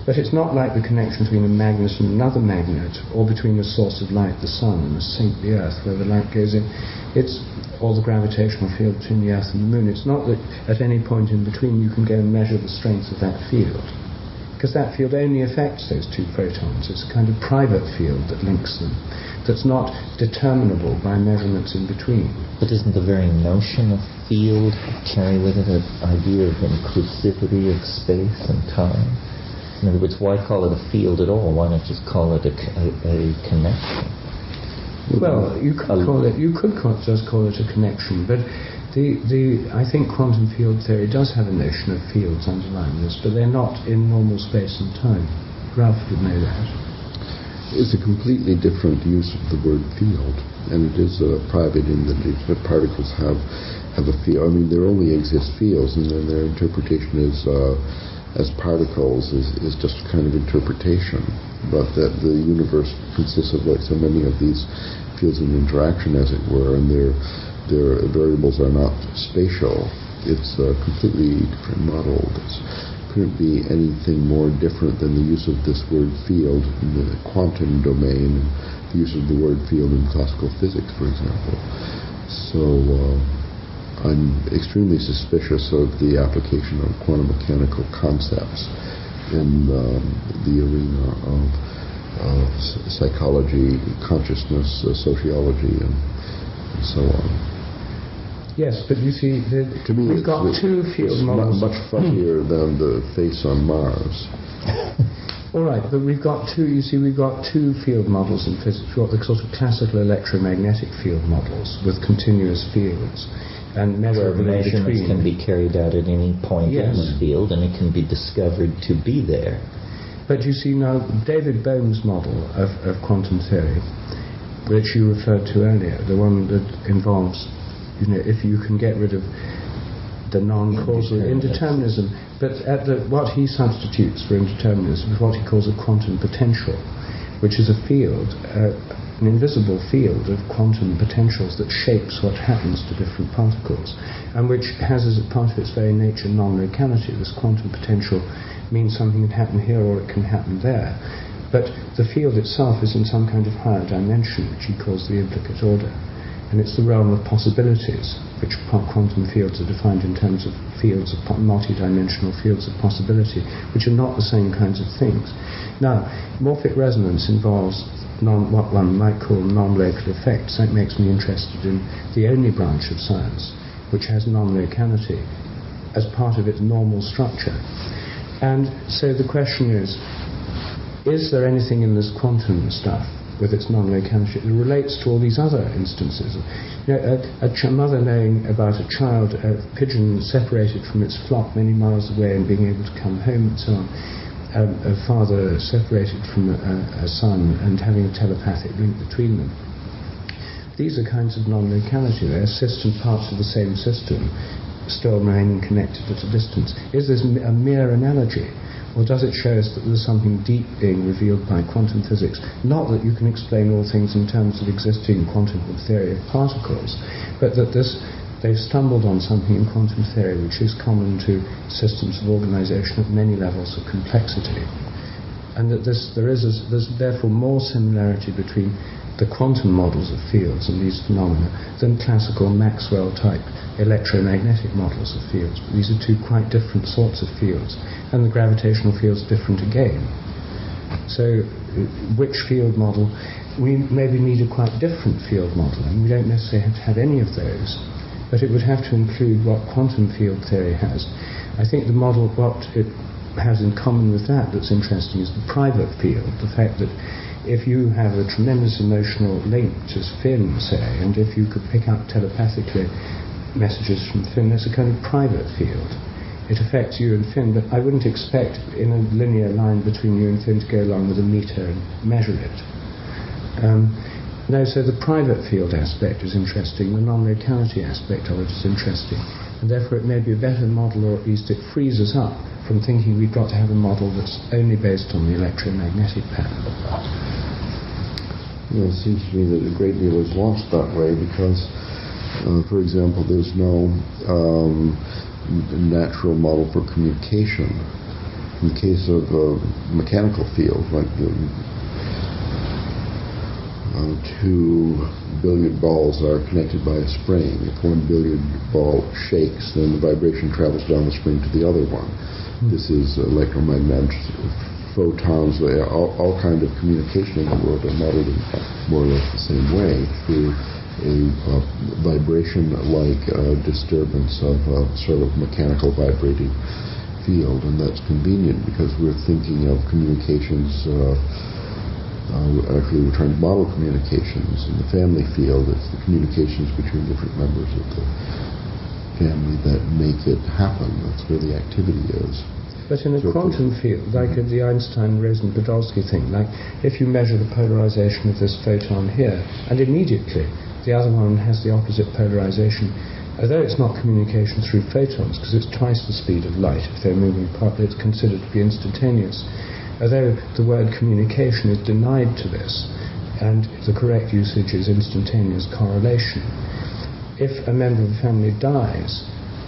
but it's not like the connection between a magnet and another magnet, or between the source of light, the sun, and the sink, the earth, where the light goes in. It's, or the gravitational field between the earth and the moon. It's not that at any point in between you can go and measure the strength of that field, because that field only affects those two photons. It's a kind of private field that links them, that's not determinable by measurements in between. But isn't the very notion of field carry with it an idea of inclusivity of space and time? In other words, why call it a field at all? Why not just call it a connection? Well, you could just call it a connection, but I think quantum field theory does have a notion of fields underlying this, but they're not in normal space and time. Ralph would know that. It's a completely different use of the word field, and it is private in that the particles have a field. I mean, there only exist fields, and then their interpretation is as particles is just a kind of interpretation, but that the universe consists of like so many of these fields of interaction, as it were, and their variables are not spatial. It's a completely different model. Couldn't be anything more different than the use of this word field in the quantum domain, and the use of the word field in classical physics, for example. So I'm extremely suspicious of the application of quantum mechanical concepts in the arena of psychology, consciousness, sociology, and so on. Yes, but you see, we've got two field models. Much funnier than the face on Mars. All right, but we've got two field models in physics. We've got the sort of classical electromagnetic field models with continuous fields, and measurements can be carried out at any point in the field, and it can be discovered to be there. But you see now, David Bohm's model of quantum theory, which you referred to earlier, the one that involves, if you can get rid of the non-causal indeterminism, but what he substitutes for indeterminism is what he calls a quantum potential, which is a field, an invisible field of quantum potentials that shapes what happens to different particles, and which has as a part of its very nature non-locality. This quantum potential means something can happen here or it can happen there, but the field itself is in some kind of higher dimension, which he calls the implicate order. And it's the realm of possibilities, which quantum fields are defined in terms of fields of multi-dimensional fields of possibility, which are not the same kinds of things. Now, morphic resonance involves what one might call non-local effects. That makes me interested in the only branch of science which has non-locality as part of its normal structure. And so the question is there anything in this quantum stuff with its non-locality that relates to all these other instances? A mother knowing about a child, a pigeon separated from its flock many miles away and being able to come home and so on, a father separated from a son and having a telepathic link between them. These are kinds of non-locality. They're parts of the same system, still remaining connected at a distance. Is this a mere analogy? Or does it show us that there's something deep being revealed by quantum physics? Not that you can explain all things in terms of existing quantum theory of particles, but that they've stumbled on something in quantum theory which is common to systems of organization at many levels of complexity. And that there's therefore more similarity between the quantum models of fields and these phenomena than classical Maxwell-type electromagnetic models of fields. But these are two quite different sorts of fields, and the gravitational field's different again. So which field model? We maybe need a quite different field model, and we don't necessarily have to have any of those, but it would have to include what quantum field theory has. I think the model, what it has in common with that's interesting, is the private field, the fact that if you have a tremendous emotional link to Finn, say, and if you could pick up telepathically messages from Finn, that's a kind of private field. It affects you and Finn, but I wouldn't expect in a linear line between you and Finn to go along with a meter and measure it. So the private field aspect is interesting, the non-locality aspect of it is interesting, and therefore it may be a better model, or at least it frees us up from thinking we've got to have a model that's only based on the electromagnetic pattern. It seems to me that a great deal is lost that way because, for example, there's no natural model for communication. In the case of a mechanical field, like the 2 billiard balls are connected by a spring. If one billiard ball shakes, then the vibration travels down the spring to the other one. This is electromagnetic photons, all kinds of communication in the world are modeled in more or less the same way through a vibration-like disturbance of a sort of mechanical vibrating field, and that's convenient because we're thinking of communications. Actually, we're trying to model communications in the family field. It's the communications between different members of the family that make it happen. That's where the activity is. But in a quantum field, like the Einstein-Rosen-Podolsky thing, like if you measure the polarization of this photon here, and immediately the other one has the opposite polarization, although it's not communication through photons, because it's twice the speed of light if they're moving apart, it's considered to be instantaneous. Although the word communication is denied to this, and the correct usage is instantaneous correlation. If a member of the family dies,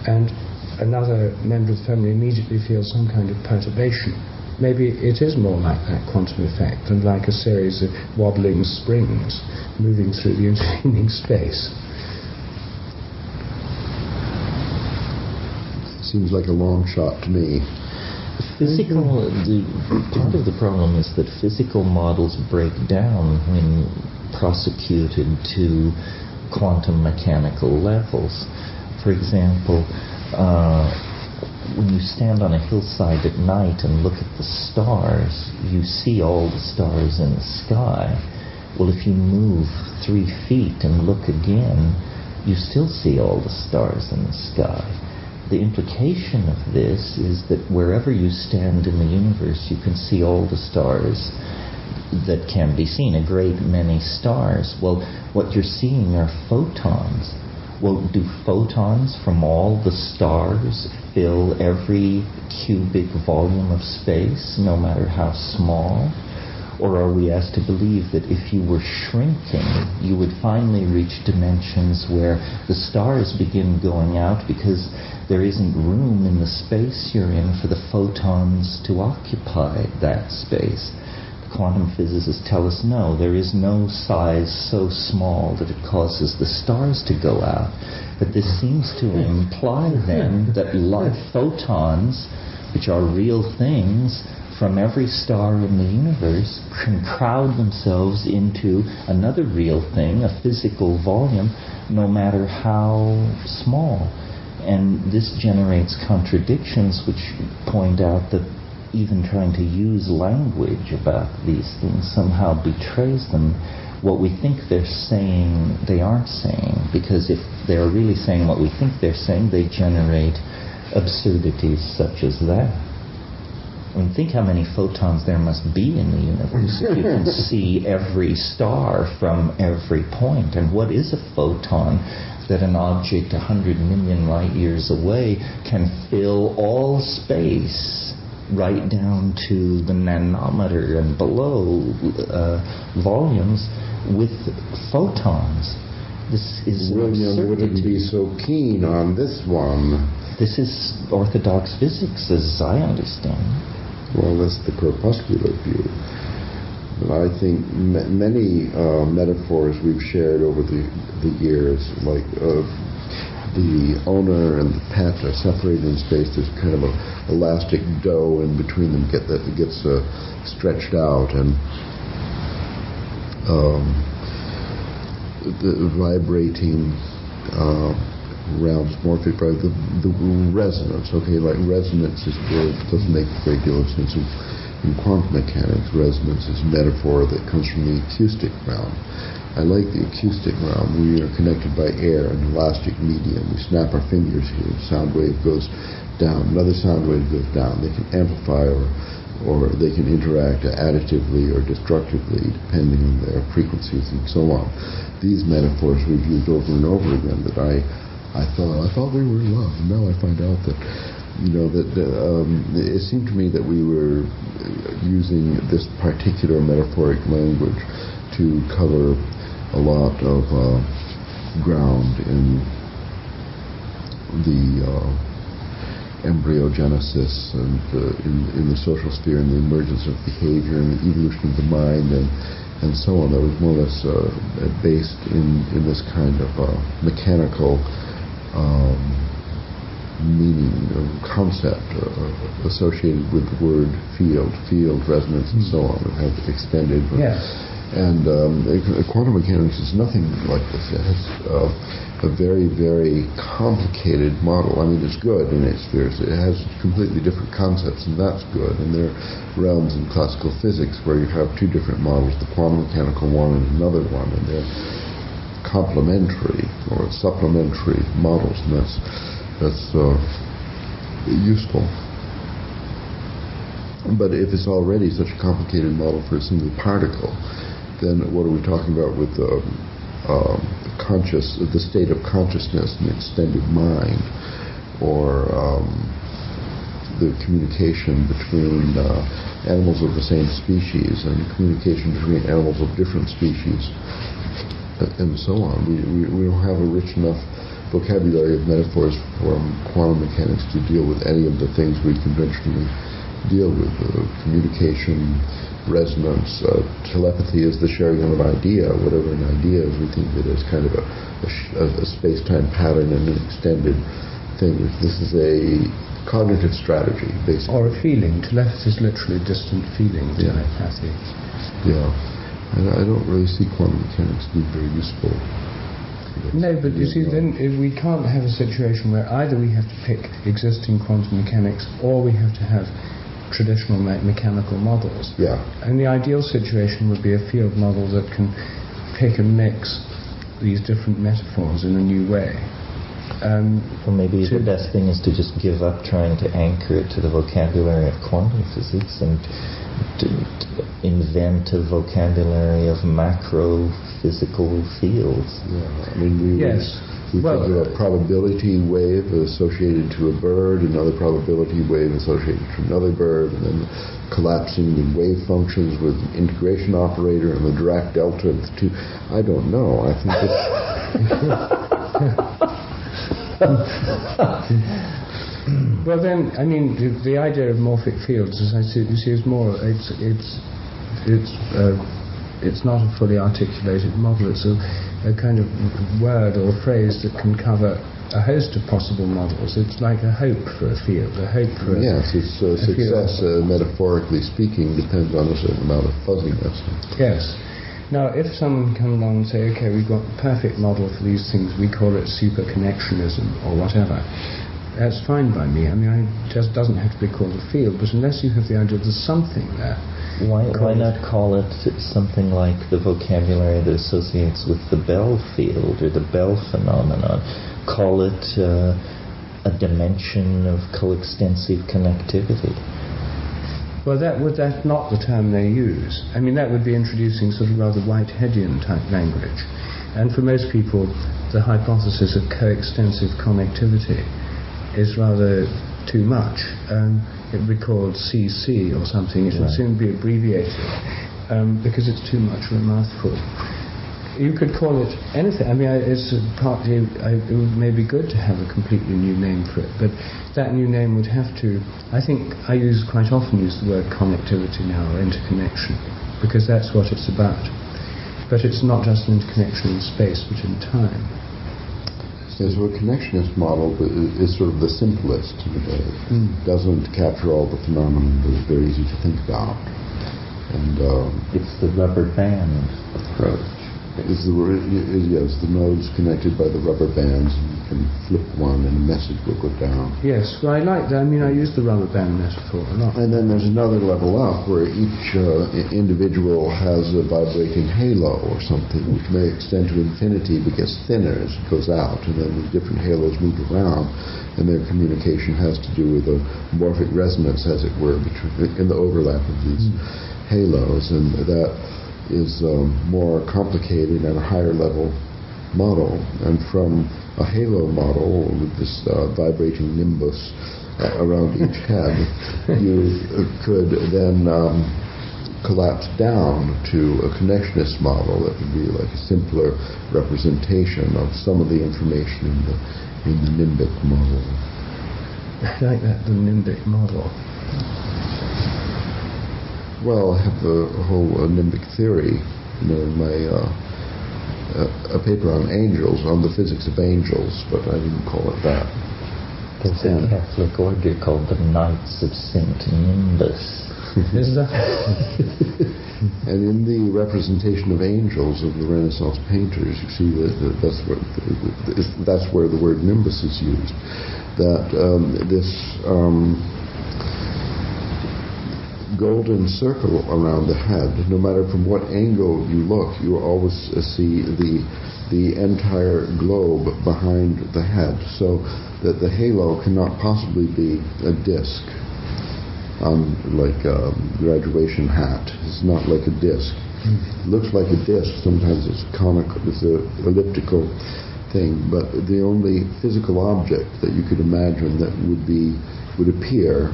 and another member of the family immediately feels some kind of perturbation, maybe it is more like that quantum effect than like a series of wobbling springs moving through the intervening space. Seems like a long shot to me. Part of the problem is that physical models break down when prosecuted to quantum mechanical levels. For example, when you stand on a hillside at night and look at the stars, you see all the stars in the sky. Well, if you move 3 feet and look again, you still see all the stars in the sky. The implication of this is that wherever you stand in the universe, you can see all the stars that can be seen, a great many stars. Well, what you're seeing are photons. Well, do photons from all the stars fill every cubic volume of space, no matter how small? Or are we asked to believe that if you were shrinking, you would finally reach dimensions where the stars begin going out because there isn't room in the space you're in for the photons to occupy that space? The quantum physicists tell us no, there is no size so small that it causes the stars to go out. But this seems to imply then that photons, which are real things, from every star in the universe can crowd themselves into another real thing, a physical volume, no matter how small. And this generates contradictions which point out that even trying to use language about these things somehow betrays them. What we think they're saying, they aren't saying, because if they're really saying what we think they're saying, they generate absurdities such as that. I mean, think how many photons there must be in the universe if you can see every star from every point. And what is a photon? That an object 100 million light years away can fill all space right down to the nanometer and below volumes with photons. This is William wouldn't be so keen on this one. This is orthodox physics, as I understand. Well, that's the corpuscular view. But I think many metaphors we've shared over the years, like the owner and the pet are separated in space. There's kind of a elastic dough in between them that gets stretched out, and the vibrating realms, morphic, the resonance. Okay, like resonance is word doesn't make a great deal of sense. In quantum mechanics, resonance is a metaphor that comes from the acoustic realm. I like the acoustic realm. We are connected by air, an elastic medium. We snap our fingers here. Sound wave goes down. Another sound wave goes down. They can amplify or they can interact additively or destructively depending on their frequencies and so on. These metaphors we've used over and over again that I thought we were in love. And now I find out that it seemed to me that we were using this particular metaphoric language to cover a lot of ground in the embryogenesis and in the social sphere and the emergence of behavior and the evolution of the mind and so on. That was more or less based in this kind of mechanical meaning or concept associated with the word field, resonance, and so on. It has extended. Yes. And quantum mechanics is nothing like this. It has a very, very complicated model. I mean, it's good in its spheres. It has completely different concepts, and that's good. And there are realms in classical physics where you have two different models, the quantum mechanical one and another one, and they're complementary or supplementary models, and that's useful. But if it's already such a complicated model for a single particle, then what are we talking about with the state of consciousness and the extended mind, or the communication between animals of the same species and communication between animals of different species, and so on. We don't have a rich enough vocabulary of metaphors from quantum mechanics to deal with any of the things we conventionally deal with. Communication, resonance, telepathy is the sharing of an idea. Whatever an idea is, we think of it as kind of a space-time pattern and an extended thing. This is a cognitive strategy, basically. Or a feeling. Telepathy is literally distant feeling. Telepathy. Yeah. And I don't really see quantum mechanics being very useful. No, but you see, then we can't have a situation where either we have to pick existing quantum mechanics or we have to have traditional mechanical models. Yeah. And the ideal situation would be a field model that can pick and mix these different metaphors in a new way. Well, maybe the best thing is to just give up trying to anchor it to the vocabulary of quantum physics and to invent a vocabulary of macro physical fields. Yeah, I mean, we think of a probability wave associated to a bird, another probability wave associated to another bird, and then collapsing the wave functions with an integration operator and the Dirac delta of the two. I don't know. I think well, then, I mean, the idea of morphic fields, as I see, is more. It's not a fully articulated model. It's a kind of word or phrase that can cover a host of possible models. It's like a hope for a field, a hope for yes, its success, metaphorically speaking, depends on a certain amount of fuzziness. Yes. Now, if someone can come along and say, okay, we've got the perfect model for these things, we call it superconnectionism or whatever, that's fine by me. I mean, it just doesn't have to be called a field, but unless you have the idea there's something there. Why not call it something like the vocabulary that associates with the Bell field or the Bell phenomenon? Call it a dimension of coextensive connectivity. Well, that's not the term they use. I mean, that would be introducing sort of rather Whiteheadian type language. And for most people, the hypothesis of coextensive connectivity is rather too much. It would be called CC or something. It should soon be abbreviated because it's too much of a mouthful. You could call it anything. I mean, it's partly, it may be good to have a completely new name for it, but that new name would have to, I think I quite often use the word connectivity now, or interconnection, because that's what it's about. But it's not just an interconnection in space, but in time. Yeah, so a connectionist model is sort of the simplest in a way. Doesn't capture all the phenomena, but is very easy to think about. And it's the rubber band approach. Yes, the nodes connected by the rubber bands, and you can flip one and a message will go down. Yes, well, I like that. I mean, I use the rubber band metaphor a lot. And then there's another level up where each individual has a vibrating halo or something, which may extend to infinity but gets thinner as it goes out, and then the different halos move around, and their communication has to do with a morphic resonance, as it were, in the overlap of these halos, and that is more complicated and a higher level model. And from a halo model with this vibrating nimbus around each head, you could then collapse down to a connectionist model that would be like a simpler representation of some of the information in the nimbic model. I like that, the nimbic model. Well, I have the whole nimbic theory, in my a paper on angels, on the physics of angels, but I didn't call it that. There's a Catholic order called the Knights of St. Nimbus. Is that? And in the representation of angels of the Renaissance painters, you see that's where the word nimbus is used. That this golden circle around the head, no matter from what angle you look, you always see the entire globe behind the head, so that the halo cannot possibly be a disc on like a graduation hat. It's not like a disc. It looks like a disc. Sometimes it's conical, it's an elliptical thing, but the only physical object that you could imagine that would appear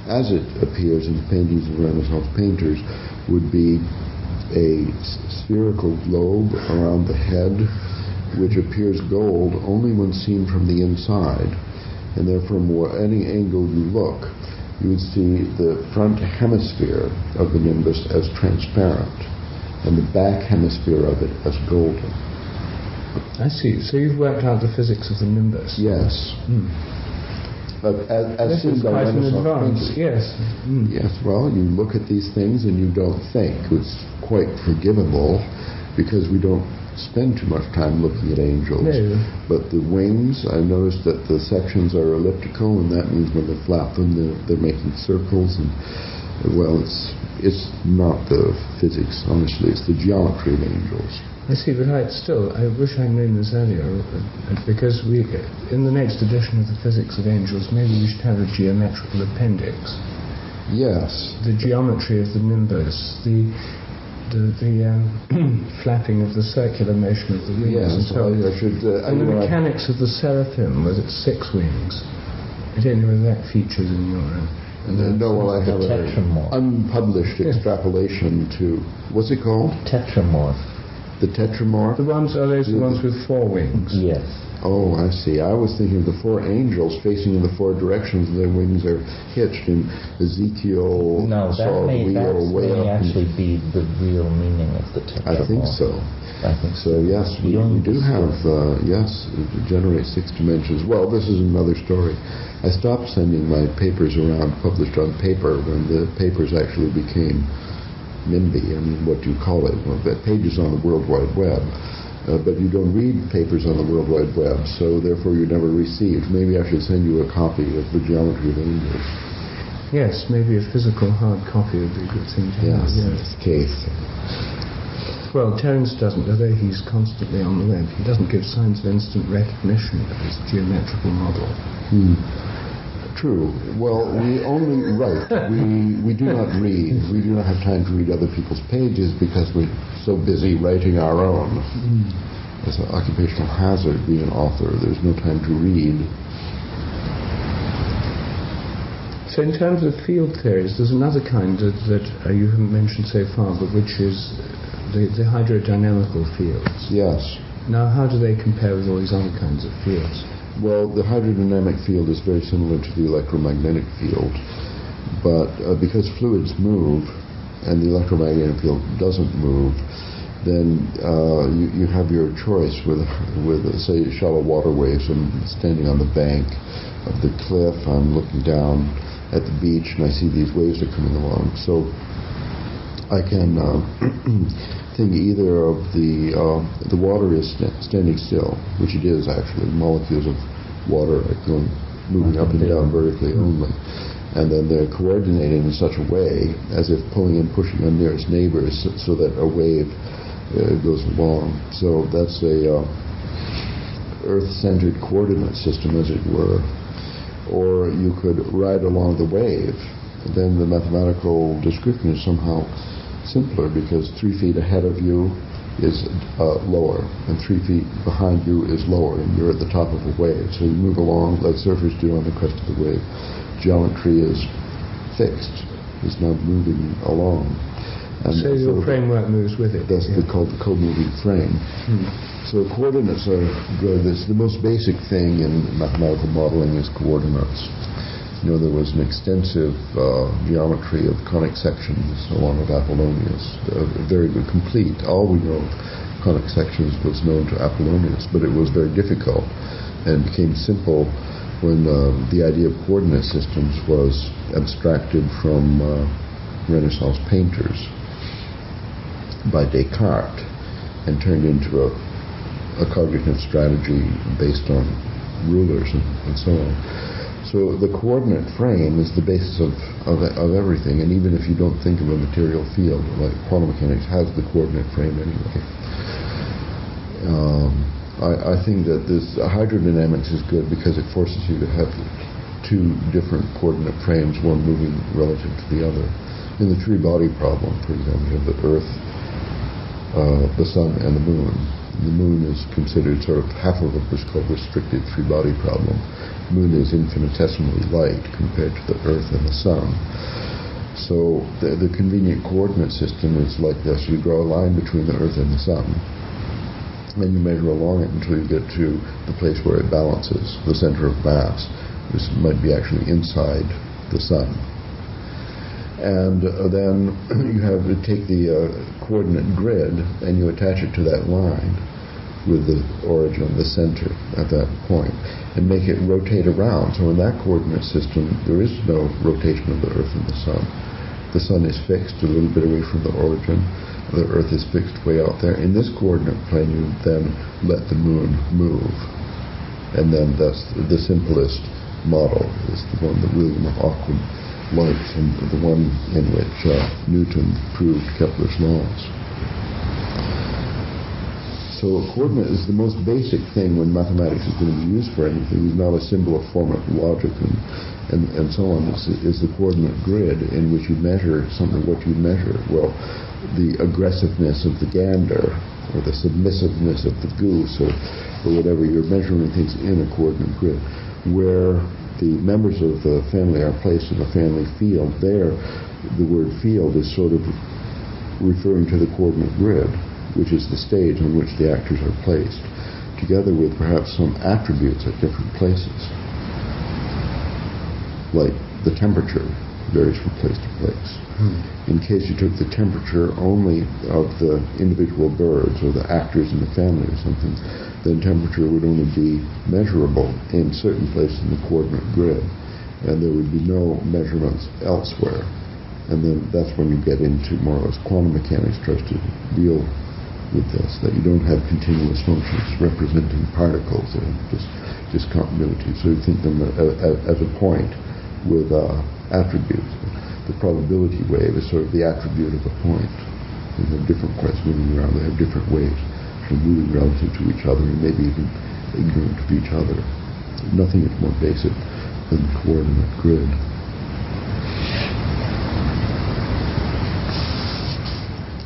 as it appears in the paintings of Renaissance painters would be a spherical globe around the head, which appears gold only when seen from the inside. And therefore, from any angle you look, you would see the front hemisphere of the nimbus as transparent, and the back hemisphere of it as golden. I see. So you've worked out the physics of the nimbus. Yes. But as this is quite an advance, yes. Yes, well, you look at these things and you don't think. It's quite forgivable because we don't spend too much time looking at angels. No. But the wings, I noticed that the sections are elliptical, and that means when they flap them, they're making circles. And well, it's not the physics, honestly. It's the geometry of angels. I see, but I wish I'd known this earlier, because in the next edition of the Physics of Angels, maybe we should have a geometrical appendix. Yes. The geometry of the nimbus, the flapping of the circular motion of the wings, yes, and so on. And the mechanics of the seraphim with its 6 wings. I don't know whether that features in your... no, well, I have an unpublished extrapolation to... What's it called? Tetramorph. The tetramorph? Are those the ones with 4 wings? Yes. Oh, I see. I was thinking of the 4 angels facing in the 4 directions, and their wings are hitched in Ezekiel. No, that may actually be the real meaning of the tetramorph. I think so. Yes, we do have, it generates 6 dimensions. Well, this is another story. I stopped sending my papers around published on paper when the papers actually became NIMBY. I mean, what do you call it? Well, pages on the World Wide Web. But you don't read papers on the World Wide Web, so therefore you're never received. Maybe I should send you a copy of The Geometry of Angels. Yes, maybe a physical hard copy would be a good thing to have. Yes, case. Well, Terence doesn't, although he's constantly on the web. He doesn't give signs of instant recognition of his geometrical model. True. Well, we only write. We do not read. We do not have time to read other people's pages because we're so busy writing our own. It's an occupational hazard being an author. There's no time to read. So in terms of field theories, there's another kind that you haven't mentioned so far, but which is the hydrodynamical fields. Yes. Now, how do they compare with all these other kinds of fields? Well, the hydrodynamic field is very similar to the electromagnetic field, but because fluids move and the electromagnetic field doesn't move, then you have your choice with say shallow waterways. I'm standing on the bank of the cliff. I'm looking down at the beach, and I see these waves are coming along. So I can think either of the water is standing still, which it is actually. Molecules of water are moving up and down vertically only. And then they're coordinating in such a way as if pulling and pushing on nearest neighbors so that a wave goes along. So that's a Earth-centered coordinate system, as it were. Or you could ride along the wave. Then the mathematical description is somehow simpler, because 3 feet ahead of you is lower, and 3 feet behind you is lower, and you're at the top of a wave. So you move along like surfers do on the crest of the wave. Geometry is fixed, it's not moving along. And so your framework moves with it. That's called the co-moving frame. So coordinates are good. It's the most basic thing in mathematical modeling is coordinates. You know, there was an extensive geometry of conic sections along with Apollonius. Very good, complete. All we know of conic sections was known to Apollonius, but it was very difficult and became simple when the idea of coordinate systems was abstracted from Renaissance painters by Descartes and turned into a cognitive strategy based on rulers and so on. So the coordinate frame is the basis of everything, and even if you don't think of a material field, like quantum mechanics has the coordinate frame anyway. I think that this hydrodynamics is good because it forces you to have 2 different coordinate frames, one moving relative to the other. In the three-body problem, for example, you have the Earth, the Sun, and the Moon. The Moon is considered sort of half of a called restricted three-body problem. The Moon is infinitesimally light compared to the Earth and the Sun. So the convenient coordinate system is like this. You draw a line between the Earth and the Sun, and you measure along it until you get to the place where it balances, the center of mass. This might be actually inside the Sun. And then you have to take the coordinate grid and you attach it to that line with the origin, the center at that point, and make it rotate around. So in that coordinate system, there is no rotation of the Earth and the Sun. The Sun is fixed a little bit away from the origin. The Earth is fixed way out there. In this coordinate plane, you then let the Moon move. And then that's the simplest model is the one that William of Ockham likes, and the one in which Newton proved Kepler's laws. So a coordinate is the most basic thing when mathematics is going to be used for anything. It's not a symbol of formal logic and so on. It's the coordinate grid in which you measure something. What you measure? Well, the aggressiveness of the gander, or the submissiveness of the goose, or whatever. You're measuring things in a coordinate grid. Where the members of the family are placed in a family field, there the word field is sort of referring to the coordinate grid, which is the stage on which the actors are placed, together with perhaps some attributes at different places. Like the temperature varies from place to place. In case you took the temperature only of the individual birds or the actors in the family or something, then temperature would only be measurable in certain places in the coordinate grid, and there would be no measurements elsewhere. And then that's when you get into more or less quantum mechanics tries to deal with this, that you don't have continuous functions representing particles or just discontinuity. So you think them as a point with attributes. The probability wave is sort of the attribute of a point. They have different points moving around. They have different waves moving relative to each other and maybe even ignorant of each other. Nothing is more basic than the coordinate grid.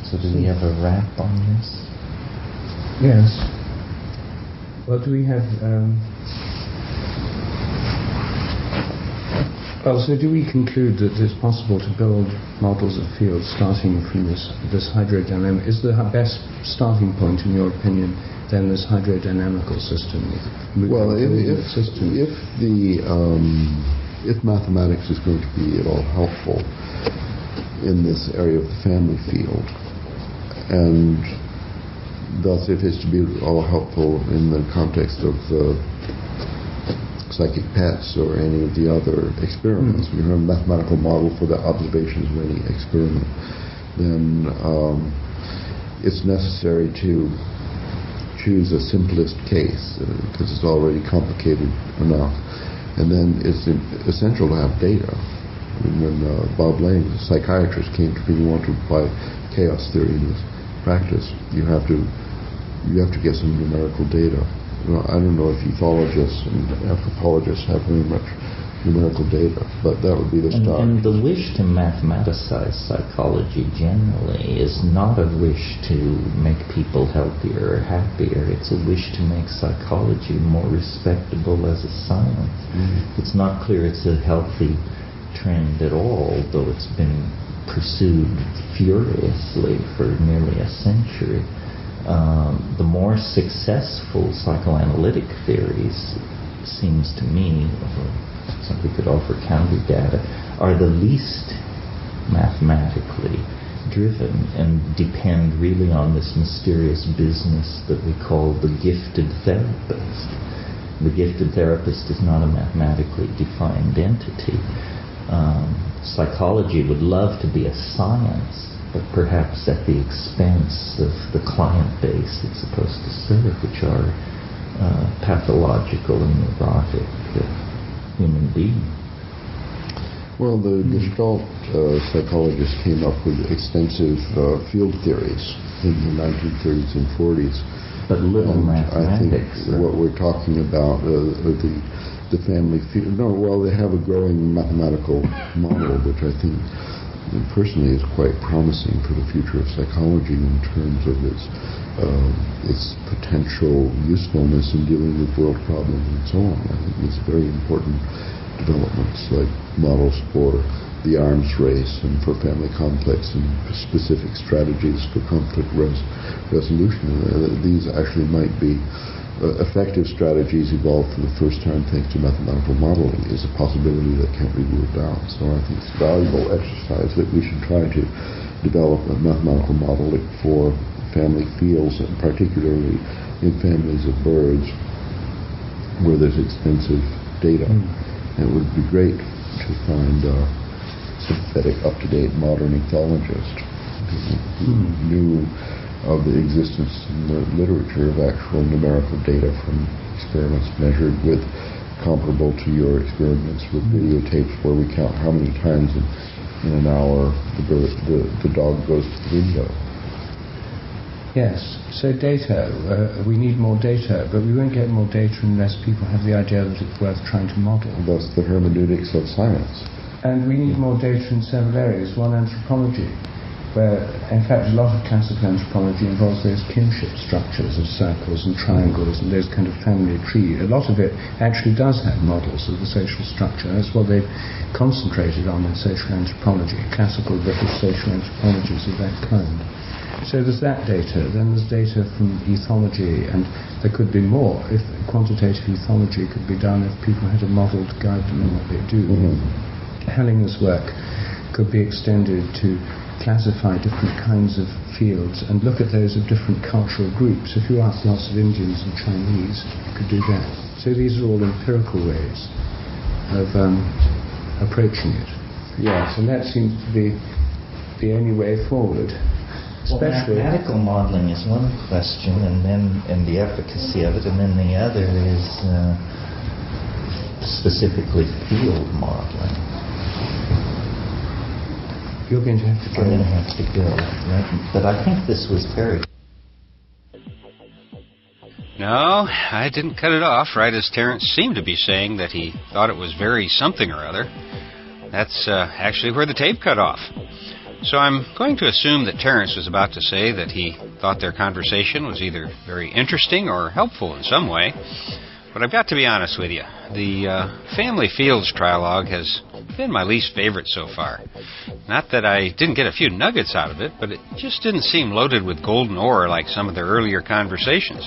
So do we have a wrap on this? Yes. Well, do we have... Well, so do we conclude that it's possible to build models of fields starting from this hydrodynamic? Is the best starting point, in your opinion, then this hydrodynamical system? Well, if mathematics is going to be at all helpful in this area of the family field, and thus it is to be all helpful in the context of psychic pets or any of the other experiments. You have a mathematical model for the observations of any experiment, then it's necessary to choose a simplest case because it's already complicated enough. And then it's essential to have data. I mean, when Bob Lane, the psychiatrist, came to me, he wanted to apply chaos theory in his practice, you have to get some numerical data. Well, I don't know if ethologists and anthropologists have very much numerical data, but that would be the start. And the wish to mathematicize psychology generally is not a wish to make people healthier or happier. It's a wish to make psychology more respectable as a science. It's not clear it's a healthy trend at all, though it's been pursued furiously for nearly a century. The more successful psychoanalytic theories, seems to me, somebody could offer counter data, are the least mathematically driven and depend really on this mysterious business that we call the gifted therapist. The gifted therapist is not a mathematically defined entity. Psychology would love to be a science, but perhaps at the expense of the client base it's supposed to serve, which are pathological and neurotic human beings. Well, the Gestalt psychologists came up with extensive field theories in the 1930s and 40s. But little mathematics. I think what we're talking about, the family field, they have a growing mathematical model, which I think personally is quite promising for the future of psychology in terms of its potential usefulness in dealing with world problems and so on. I think it's very important developments like models for the arms race and for family conflicts and specific strategies for conflict resolution. These actually might be effective strategies evolved for the first time thanks to mathematical modeling is a possibility that can't be ruled out. So I think it's a valuable exercise that we should try to develop a mathematical modeling for family fields, and particularly in families of birds where there's extensive data. And it would be great to find a sympathetic, up-to-date modern ethologist who knew of the existence in the literature of actual numerical data from experiments measured with comparable to your experiments with videotapes where we count how many times in an hour the dog goes to the window. Yes, so data, we need more data, but we won't get more data unless people have the idea that it's worth trying to model. Thus the hermeneutics of science. And we need more data in several areas. One, anthropology, where in fact a lot of classical anthropology involves those kinship structures of circles and triangles and those kind of family tree. A lot of it actually does have models of the social structure. That's what they've concentrated on in social anthropology, classical British social anthropologies of that kind. So there's that data. Then there's data from ethology, and there could be more if quantitative ethology could be done if people had a model to guide them in what they do. Hellinger's work could be extended to classify different kinds of fields and look at those of different cultural groups. If you ask lots of Indians and Chinese, you could do that. So these are all empirical ways of approaching it. Yes, and that seems to be the only way forward. Well, mathematical modeling is one question, and the efficacy of it, and then the other is specifically field modeling. You're going to have to go. I'm going to have to go, right? But I think this was very... No, I didn't cut it off right as Terence seemed to be saying that he thought it was very something or other. That's actually where the tape cut off. So I'm going to assume that Terence was about to say that he thought their conversation was either very interesting or helpful in some way. But I've got to be honest with you. The Family Fields trialogue has been my least favorite so far. Not that I didn't get a few nuggets out of it, but it just didn't seem loaded with golden ore like some of their earlier conversations.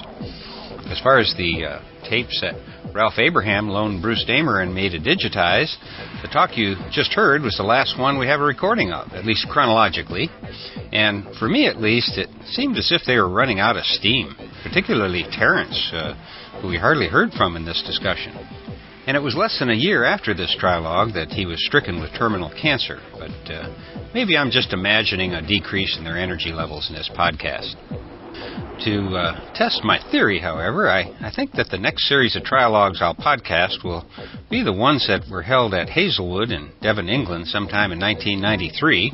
As far as the tapes that Ralph Abraham loaned Bruce Damer and me to digitize, the talk you just heard was the last one we have a recording of, at least chronologically. And for me at least, it seemed as if they were running out of steam, particularly Terence, who we hardly heard from in this discussion. And it was less than a year after this trialogue that he was stricken with terminal cancer, but maybe I'm just imagining a decrease in their energy levels in this podcast. To test my theory, however, I think that the next series of trialogues I'll podcast will be the ones that were held at Hazelwood in Devon, England sometime in 1993,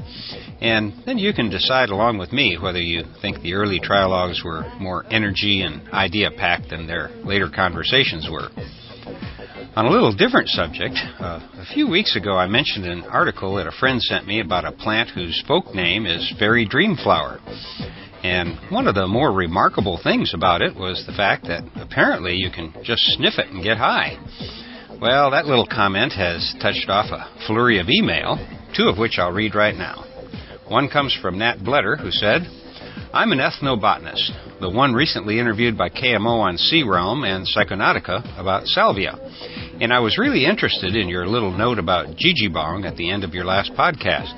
and then you can decide along with me whether you think the early trialogues were more energy and idea-packed than their later conversations were. On a little different subject, a few weeks ago I mentioned an article that a friend sent me about a plant whose folk name is fairy dreamflower. And one of the more remarkable things about it was the fact that apparently you can just sniff it and get high. Well, that little comment has touched off a flurry of email, two of which I'll read right now. One comes from Nat Bletter, who said, I'm an ethnobotanist, the one recently interviewed by KMO on Sea Realm and Psychonautica about salvia. And I was really interested in your little note about jijibong at the end of your last podcast.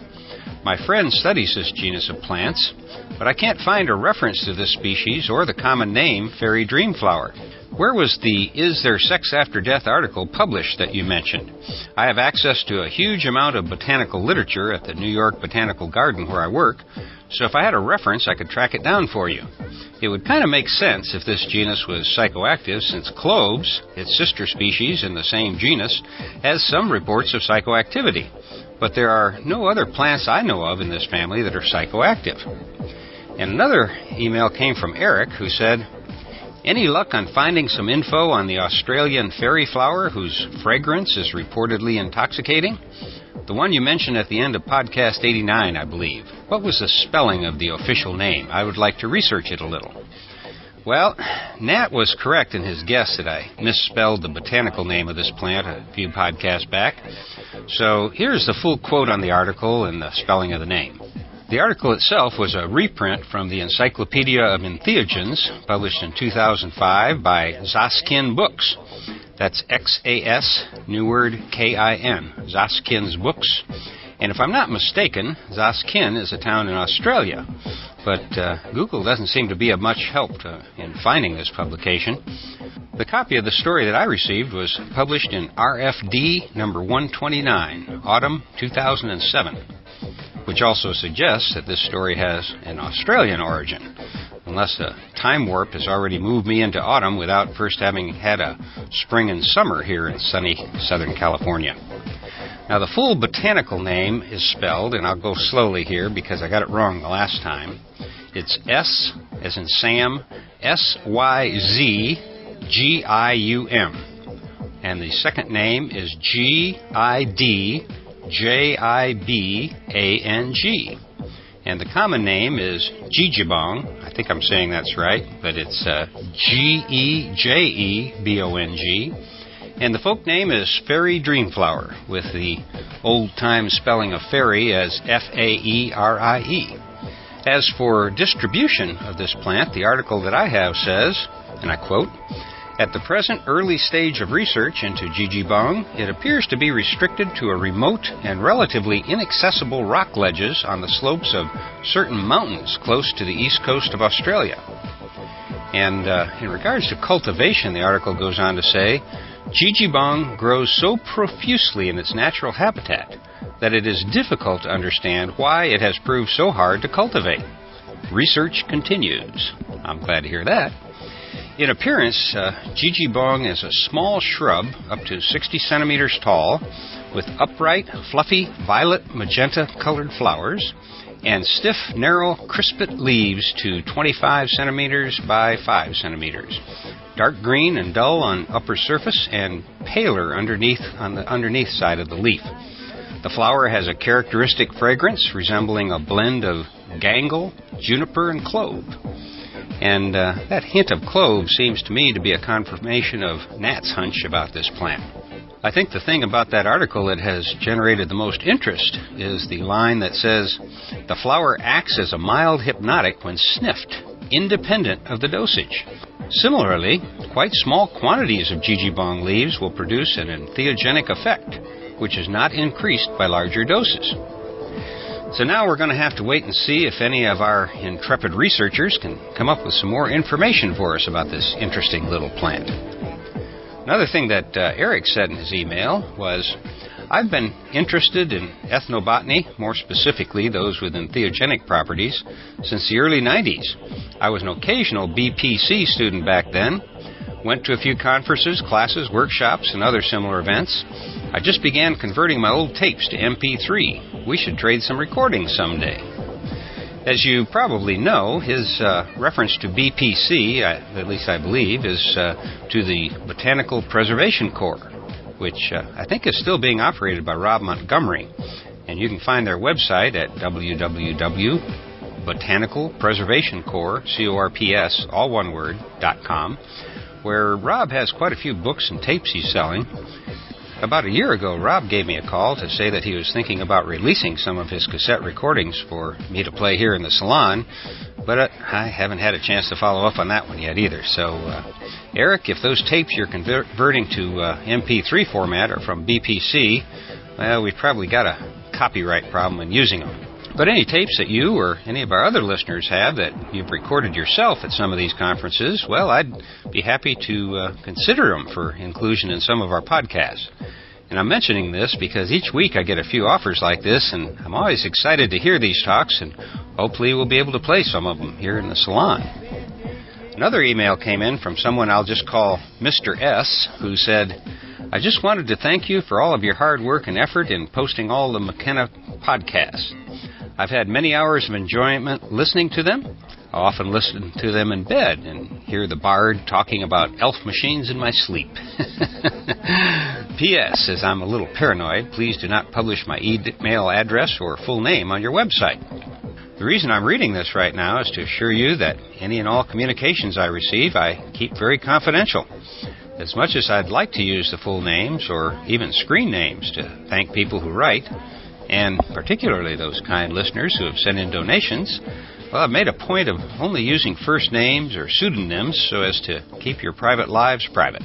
My friend studies this genus of plants, but I can't find a reference to this species or the common name fairy dreamflower. Where was the Is There Sex After Death article published that you mentioned? I have access to a huge amount of botanical literature at the New York Botanical Garden where I work, so if I had a reference, I could track it down for you. It would kind of make sense if this genus was psychoactive, since cloves, its sister species in the same genus, has some reports of psychoactivity. But there are no other plants I know of in this family that are psychoactive. And another email came from Eric, who said, any luck on finding some info on the Australian fairy flower whose fragrance is reportedly intoxicating? The one you mentioned at the end of podcast 89, I believe. What was the spelling of the official name? I would like to research it a little. Well, Nat was correct in his guess that I misspelled the botanical name of this plant a few podcasts back. So here's the full quote on the article and the spelling of the name. The article itself was a reprint from the Encyclopedia of Entheogens, published in 2005 by Zaskin Books. That's X-A-S, new word K-I-N, Zaskin's Books. And if I'm not mistaken, Zaskin is a town in Australia. But Google doesn't seem to be of much help in finding this publication. The copy of the story that I received was published in RFD number 129, autumn 2007, which also suggests that this story has an Australian origin, unless a time warp has already moved me into autumn without first having had a spring and summer here in sunny Southern California. Now, the full botanical name is spelled, and I'll go slowly here because I got it wrong the last time. It's S, as in Sam, S-Y-Z-G-I-U-M. And the second name is G-I-D-J-I-B-A-N-G. And the common name is jijibong. I think I'm saying that's right, but it's G-E-J-E-B-O-N-G. And the folk name is fairy dreamflower, with the old-time spelling of fairy as F-A-E-R-I-E. As for distribution of this plant, the article that I have says, and I quote, at the present early stage of research into jijibong, it appears to be restricted to a remote and relatively inaccessible rock ledges on the slopes of certain mountains close to the east coast of Australia. And in regards to cultivation, the article goes on to say, jijibong grows so profusely in its natural habitat that it is difficult to understand why it has proved so hard to cultivate. Research continues. I'm glad to hear that. In appearance, jijibong is a small shrub up to 60 centimeters tall with upright, fluffy, violet magenta-colored flowers and stiff, narrow, crispet leaves to 25 centimeters by 5 centimeters. Dark green and dull on upper surface and paler underneath on the underneath side of the leaf. The flower has a characteristic fragrance resembling a blend of gangle, juniper, and clove. And that hint of clove seems to me to be a confirmation of Nat's hunch about this plant. I think the thing about that article that has generated the most interest is the line that says, the flower acts as a mild hypnotic when sniffed, independent of the dosage. Similarly, quite small quantities of jijibong leaves will produce an entheogenic effect, which is not increased by larger doses. So now we're going to have to wait and see if any of our intrepid researchers can come up with some more information for us about this interesting little plant. Another thing that Eric said in his email was, I've been interested in ethnobotany, more specifically those with entheogenic properties, since the early 90s. I was an occasional BPC student back then, went to a few conferences, classes, workshops, and other similar events. I just began converting my old tapes to MP3. We should trade some recordings someday. As you probably know, his reference to BPC, at least I believe, is to the Botanical Preservation Corps, which I think is still being operated by Rob Montgomery. And you can find their website at www.botanicalpreservationcorps, all one word, .com, where Rob has quite a few books and tapes he's selling. About a year ago, Rob gave me a call to say that he was thinking about releasing some of his cassette recordings for me to play here in the salon, but I haven't had a chance to follow up on that one yet either. So, Eric, if those tapes you're converting to MP3 format are from BPC, well, we've probably got a copyright problem in using them. But any tapes that you or any of our other listeners have that you've recorded yourself at some of these conferences, well, I'd be happy to consider them for inclusion in some of our podcasts. And I'm mentioning this because each week I get a few offers like this, and I'm always excited to hear these talks, and hopefully we'll be able to play some of them here in the salon. Another email came in from someone I'll just call Mr. S, who said, I just wanted to thank you for all of your hard work and effort in posting all the McKenna podcasts. I've had many hours of enjoyment listening to them. I often listen to them in bed and hear the bard talking about elf machines in my sleep. P.S. As I'm a little paranoid, please do not publish my email address or full name on your website. The reason I'm reading this right now is to assure you that any and all communications I receive I keep very confidential. As much as I'd like to use the full names or even screen names to thank people who write, and particularly those kind listeners who have sent in donations, well, I've made a point of only using first names or pseudonyms so as to keep your private lives private.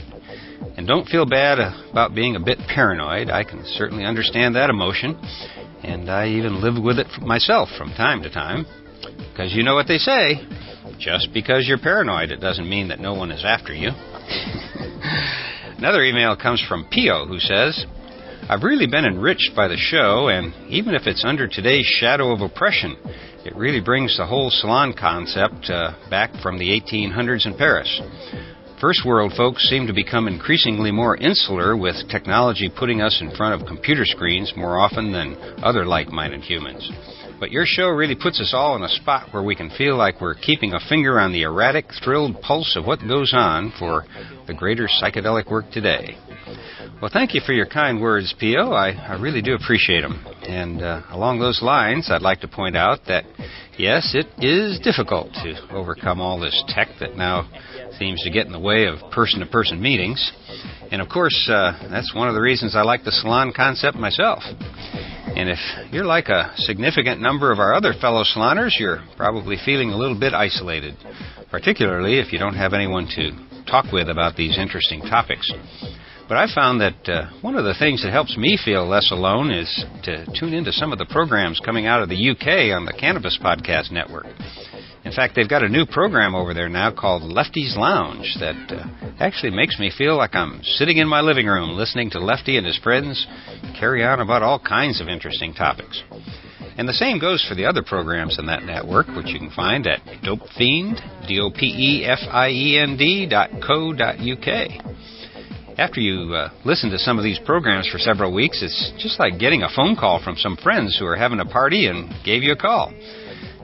And don't feel bad about being a bit paranoid. I can certainly understand that emotion, and I even live with it myself from time to time. Because you know what they say, just because you're paranoid, it doesn't mean that no one is after you. Another email comes from Pio, who says, I've really been enriched by the show, and even if it's under today's shadow of oppression, it really brings the whole salon concept back from the 1800s in Paris. First world folks seem to become increasingly more insular, with technology putting us in front of computer screens more often than other like-minded humans. But your show really puts us all in a spot where we can feel like we're keeping a finger on the erratic, thrilled pulse of what goes on for the greater psychedelic work today. Well, thank you for your kind words, Pio. I really do appreciate them. And along those lines, I'd like to point out that, yes, it is difficult to overcome all this tech that now seems to get in the way of person-to-person meetings. And, of course, that's one of the reasons I like the salon concept myself. And if you're like a significant number of our other fellow saloners, you're probably feeling a little bit isolated, particularly if you don't have anyone to talk with about these interesting topics. But I found that one of the things that helps me feel less alone is to tune into some of the programs coming out of the UK on the Cannabis Podcast Network. In fact, they've got a new program over there now called Lefty's Lounge that actually makes me feel like I'm sitting in my living room listening to Lefty and his friends carry on about all kinds of interesting topics. And the same goes for the other programs in that network, which you can find at dopefiend, dopefiend.co.uk. After you listen to some of these programs for several weeks, it's just like getting a phone call from some friends who are having a party and gave you a call.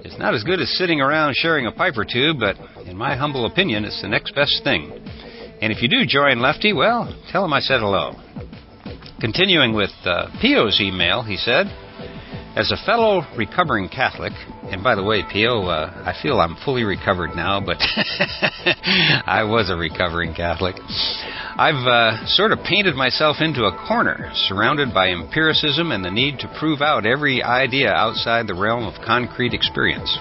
It's not as good as sitting around sharing a pipe or two, but in my humble opinion, it's the next best thing. And if you do join Lefty, well, tell him I said hello. Continuing with Pio's email, he said, as a fellow recovering Catholic, and by the way, Pio, I feel I'm fully recovered now, but I was a recovering Catholic. I've sort of painted myself into a corner, surrounded by empiricism and the need to prove out every idea outside the realm of concrete experience.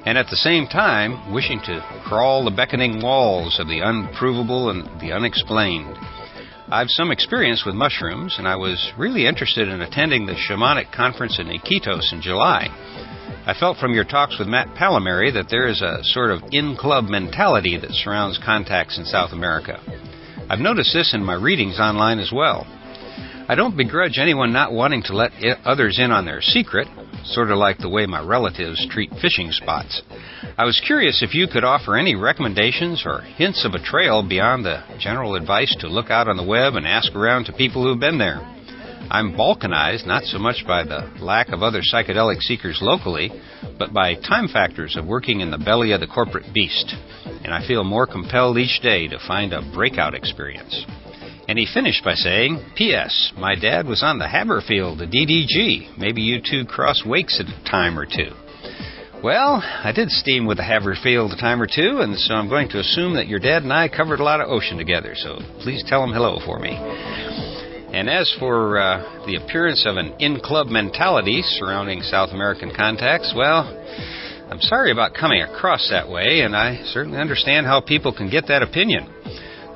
and at the same time wishing to crawl the beckoning walls of the unprovable and the unexplained. I've some experience with mushrooms, and I was really interested in attending the shamanic conference in Iquitos in July. I felt from your talks with Matt Palomary that there is a sort of in-club mentality that surrounds contacts in South America. I've noticed this in my readings online as well. I don't begrudge anyone not wanting to let others in on their secret, sort of like the way my relatives treat fishing spots. I was curious if you could offer any recommendations or hints of a trail beyond the general advice to look out on the web and ask around to people who've been there. I'm balkanized not so much by the lack of other psychedelic seekers locally, but by time factors of working in the belly of the corporate beast, and I feel more compelled each day to find a breakout experience. And he finished by saying, P.S. My dad was on the Haberfield, the DDG. Maybe you two crossed wakes at a time or two. Well, I did steam with the Haberfield a time or two, and so I'm going to assume that your dad and I covered a lot of ocean together, so please tell him hello for me. And as for the appearance of an in-club mentality surrounding South American contacts, well, I'm sorry about coming across that way, and I certainly understand how people can get that opinion.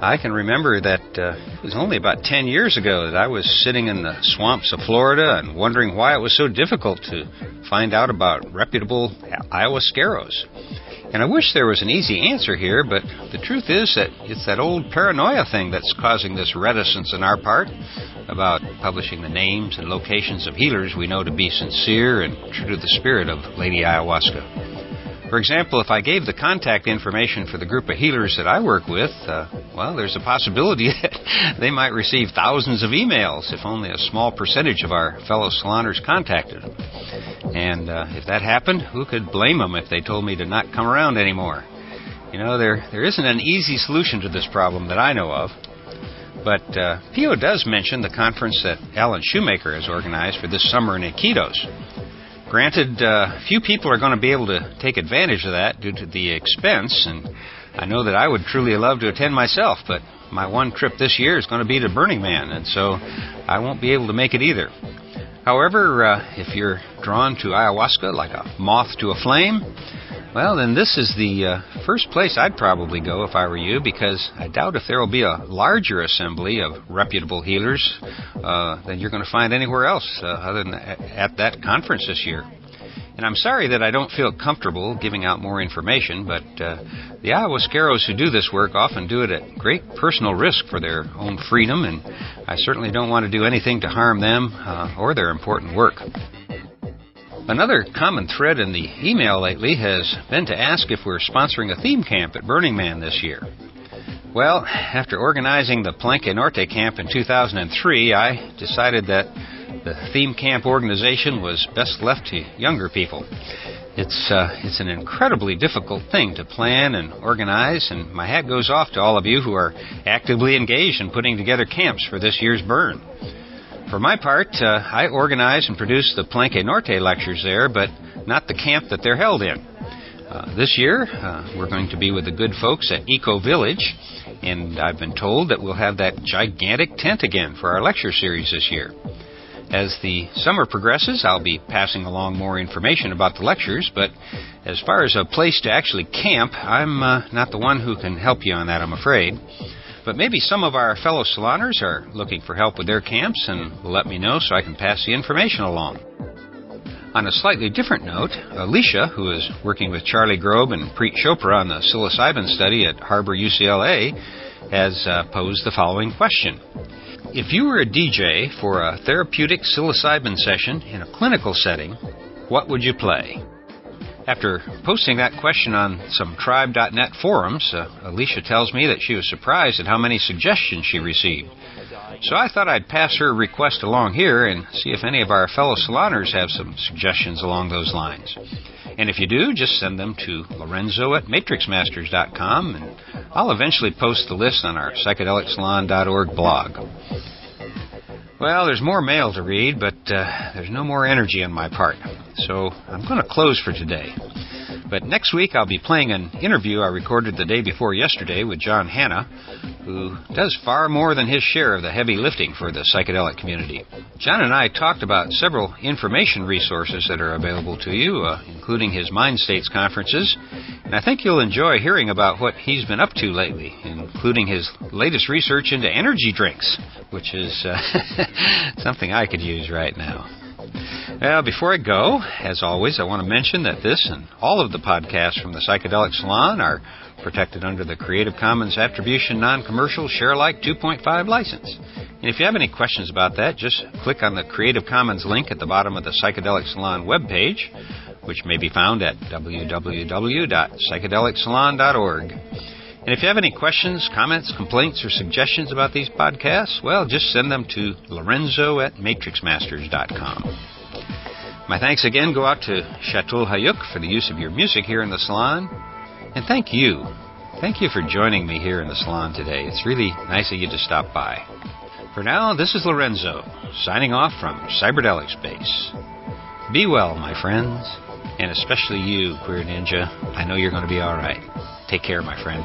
I can remember that it was only about 10 years ago that I was sitting in the swamps of Florida and wondering why it was so difficult to find out about reputable ayahuasqueros. And I wish there was an easy answer here, but the truth is that it's that old paranoia thing that's causing this reticence on our part about publishing the names and locations of healers we know to be sincere and true to the spirit of Lady Ayahuasca. For example, if I gave the contact information for the group of healers that I work with, well, there's a possibility that they might receive thousands of emails if only a small percentage of our fellow saloners contacted them. And if that happened, who could blame them if they told me to not come around anymore? You know, there isn't an easy solution to this problem that I know of. But Pio does mention the conference that Alan Shoemaker has organized for this summer in Iquitos. Granted, few people are going to be able to take advantage of that due to the expense, and I know that I would truly love to attend myself, but my one trip this year is going to be to Burning Man, and so I won't be able to make it either. However, if you're drawn to ayahuasca like a moth to a flame, well, then this is the first place I'd probably go if I were you, because I doubt if there will be a larger assembly of reputable healers than you're going to find anywhere else other than at that conference this year. And I'm sorry that I don't feel comfortable giving out more information, but the ayahuasqueros who do this work often do it at great personal risk for their own freedom, and I certainly don't want to do anything to harm them or their important work. Another common thread in the email lately has been to ask if we're sponsoring a theme camp at Burning Man this year. Well, after organizing the Palenque Norte camp in 2003, I decided that the theme camp organization was best left to younger people. It's an incredibly difficult thing to plan and organize, and my hat goes off to all of you who are actively engaged in putting together camps for this year's burn. For my part, I organize and produce the Palenque Norte lectures there, but not the camp that they're held in. This year, we're going to be with the good folks at Eco Village, and I've been told that we'll have that gigantic tent again for our lecture series this year. As the summer progresses, I'll be passing along more information about the lectures, but as far as a place to actually camp, I'm not the one who can help you on that, I'm afraid. But maybe some of our fellow saloners are looking for help with their camps and will let me know so I can pass the information along. On a slightly different note, Alicia, who is working with Charlie Grobe and Preet Chopra on the psilocybin study at Harbor UCLA, has posed the following question. If you were a DJ for a therapeutic psilocybin session in a clinical setting, what would you play? After posting that question on some tribe.net forums, Alicia tells me that she was surprised at how many suggestions she received. So I thought I'd pass her request along here and see if any of our fellow saloners have some suggestions along those lines. And if you do, just send them to lorenzo@matrixmasters.com, and I'll eventually post the list on our psychedelicsalon.org blog. Well, there's more mail to read, but there's no more energy on my part. So I'm going to close for today. But next week I'll be playing an interview I recorded the day before yesterday with John Hanna, who does far more than his share of the heavy lifting for the psychedelic community. John and I talked about several information resources that are available to you, including his Mind States conferences, and I think you'll enjoy hearing about what he's been up to lately, including his latest research into energy drinks, which is something I could use right now. Well, before I go, as always, I want to mention that this and all of the podcasts from the Psychedelic Salon are protected under the Creative Commons Attribution Non-Commercial Share-alike 2.5 license. And if you have any questions about that, just click on the Creative Commons link at the bottom of the Psychedelic Salon webpage, which may be found at www.psychedelicsalon.org. And if you have any questions, comments, complaints, or suggestions about these podcasts, well, just send them to lorenzo@matrixmasters.com. My thanks again go out to Chateau Hayuk for the use of your music here in the salon. And thank you. Thank you for joining me here in the salon today. It's really nice of you to stop by. For now, this is Lorenzo, signing off from Cyberdelic Space. Be well, my friends, and especially you, Queer Ninja. I know you're going to be all right. Take care, my friend.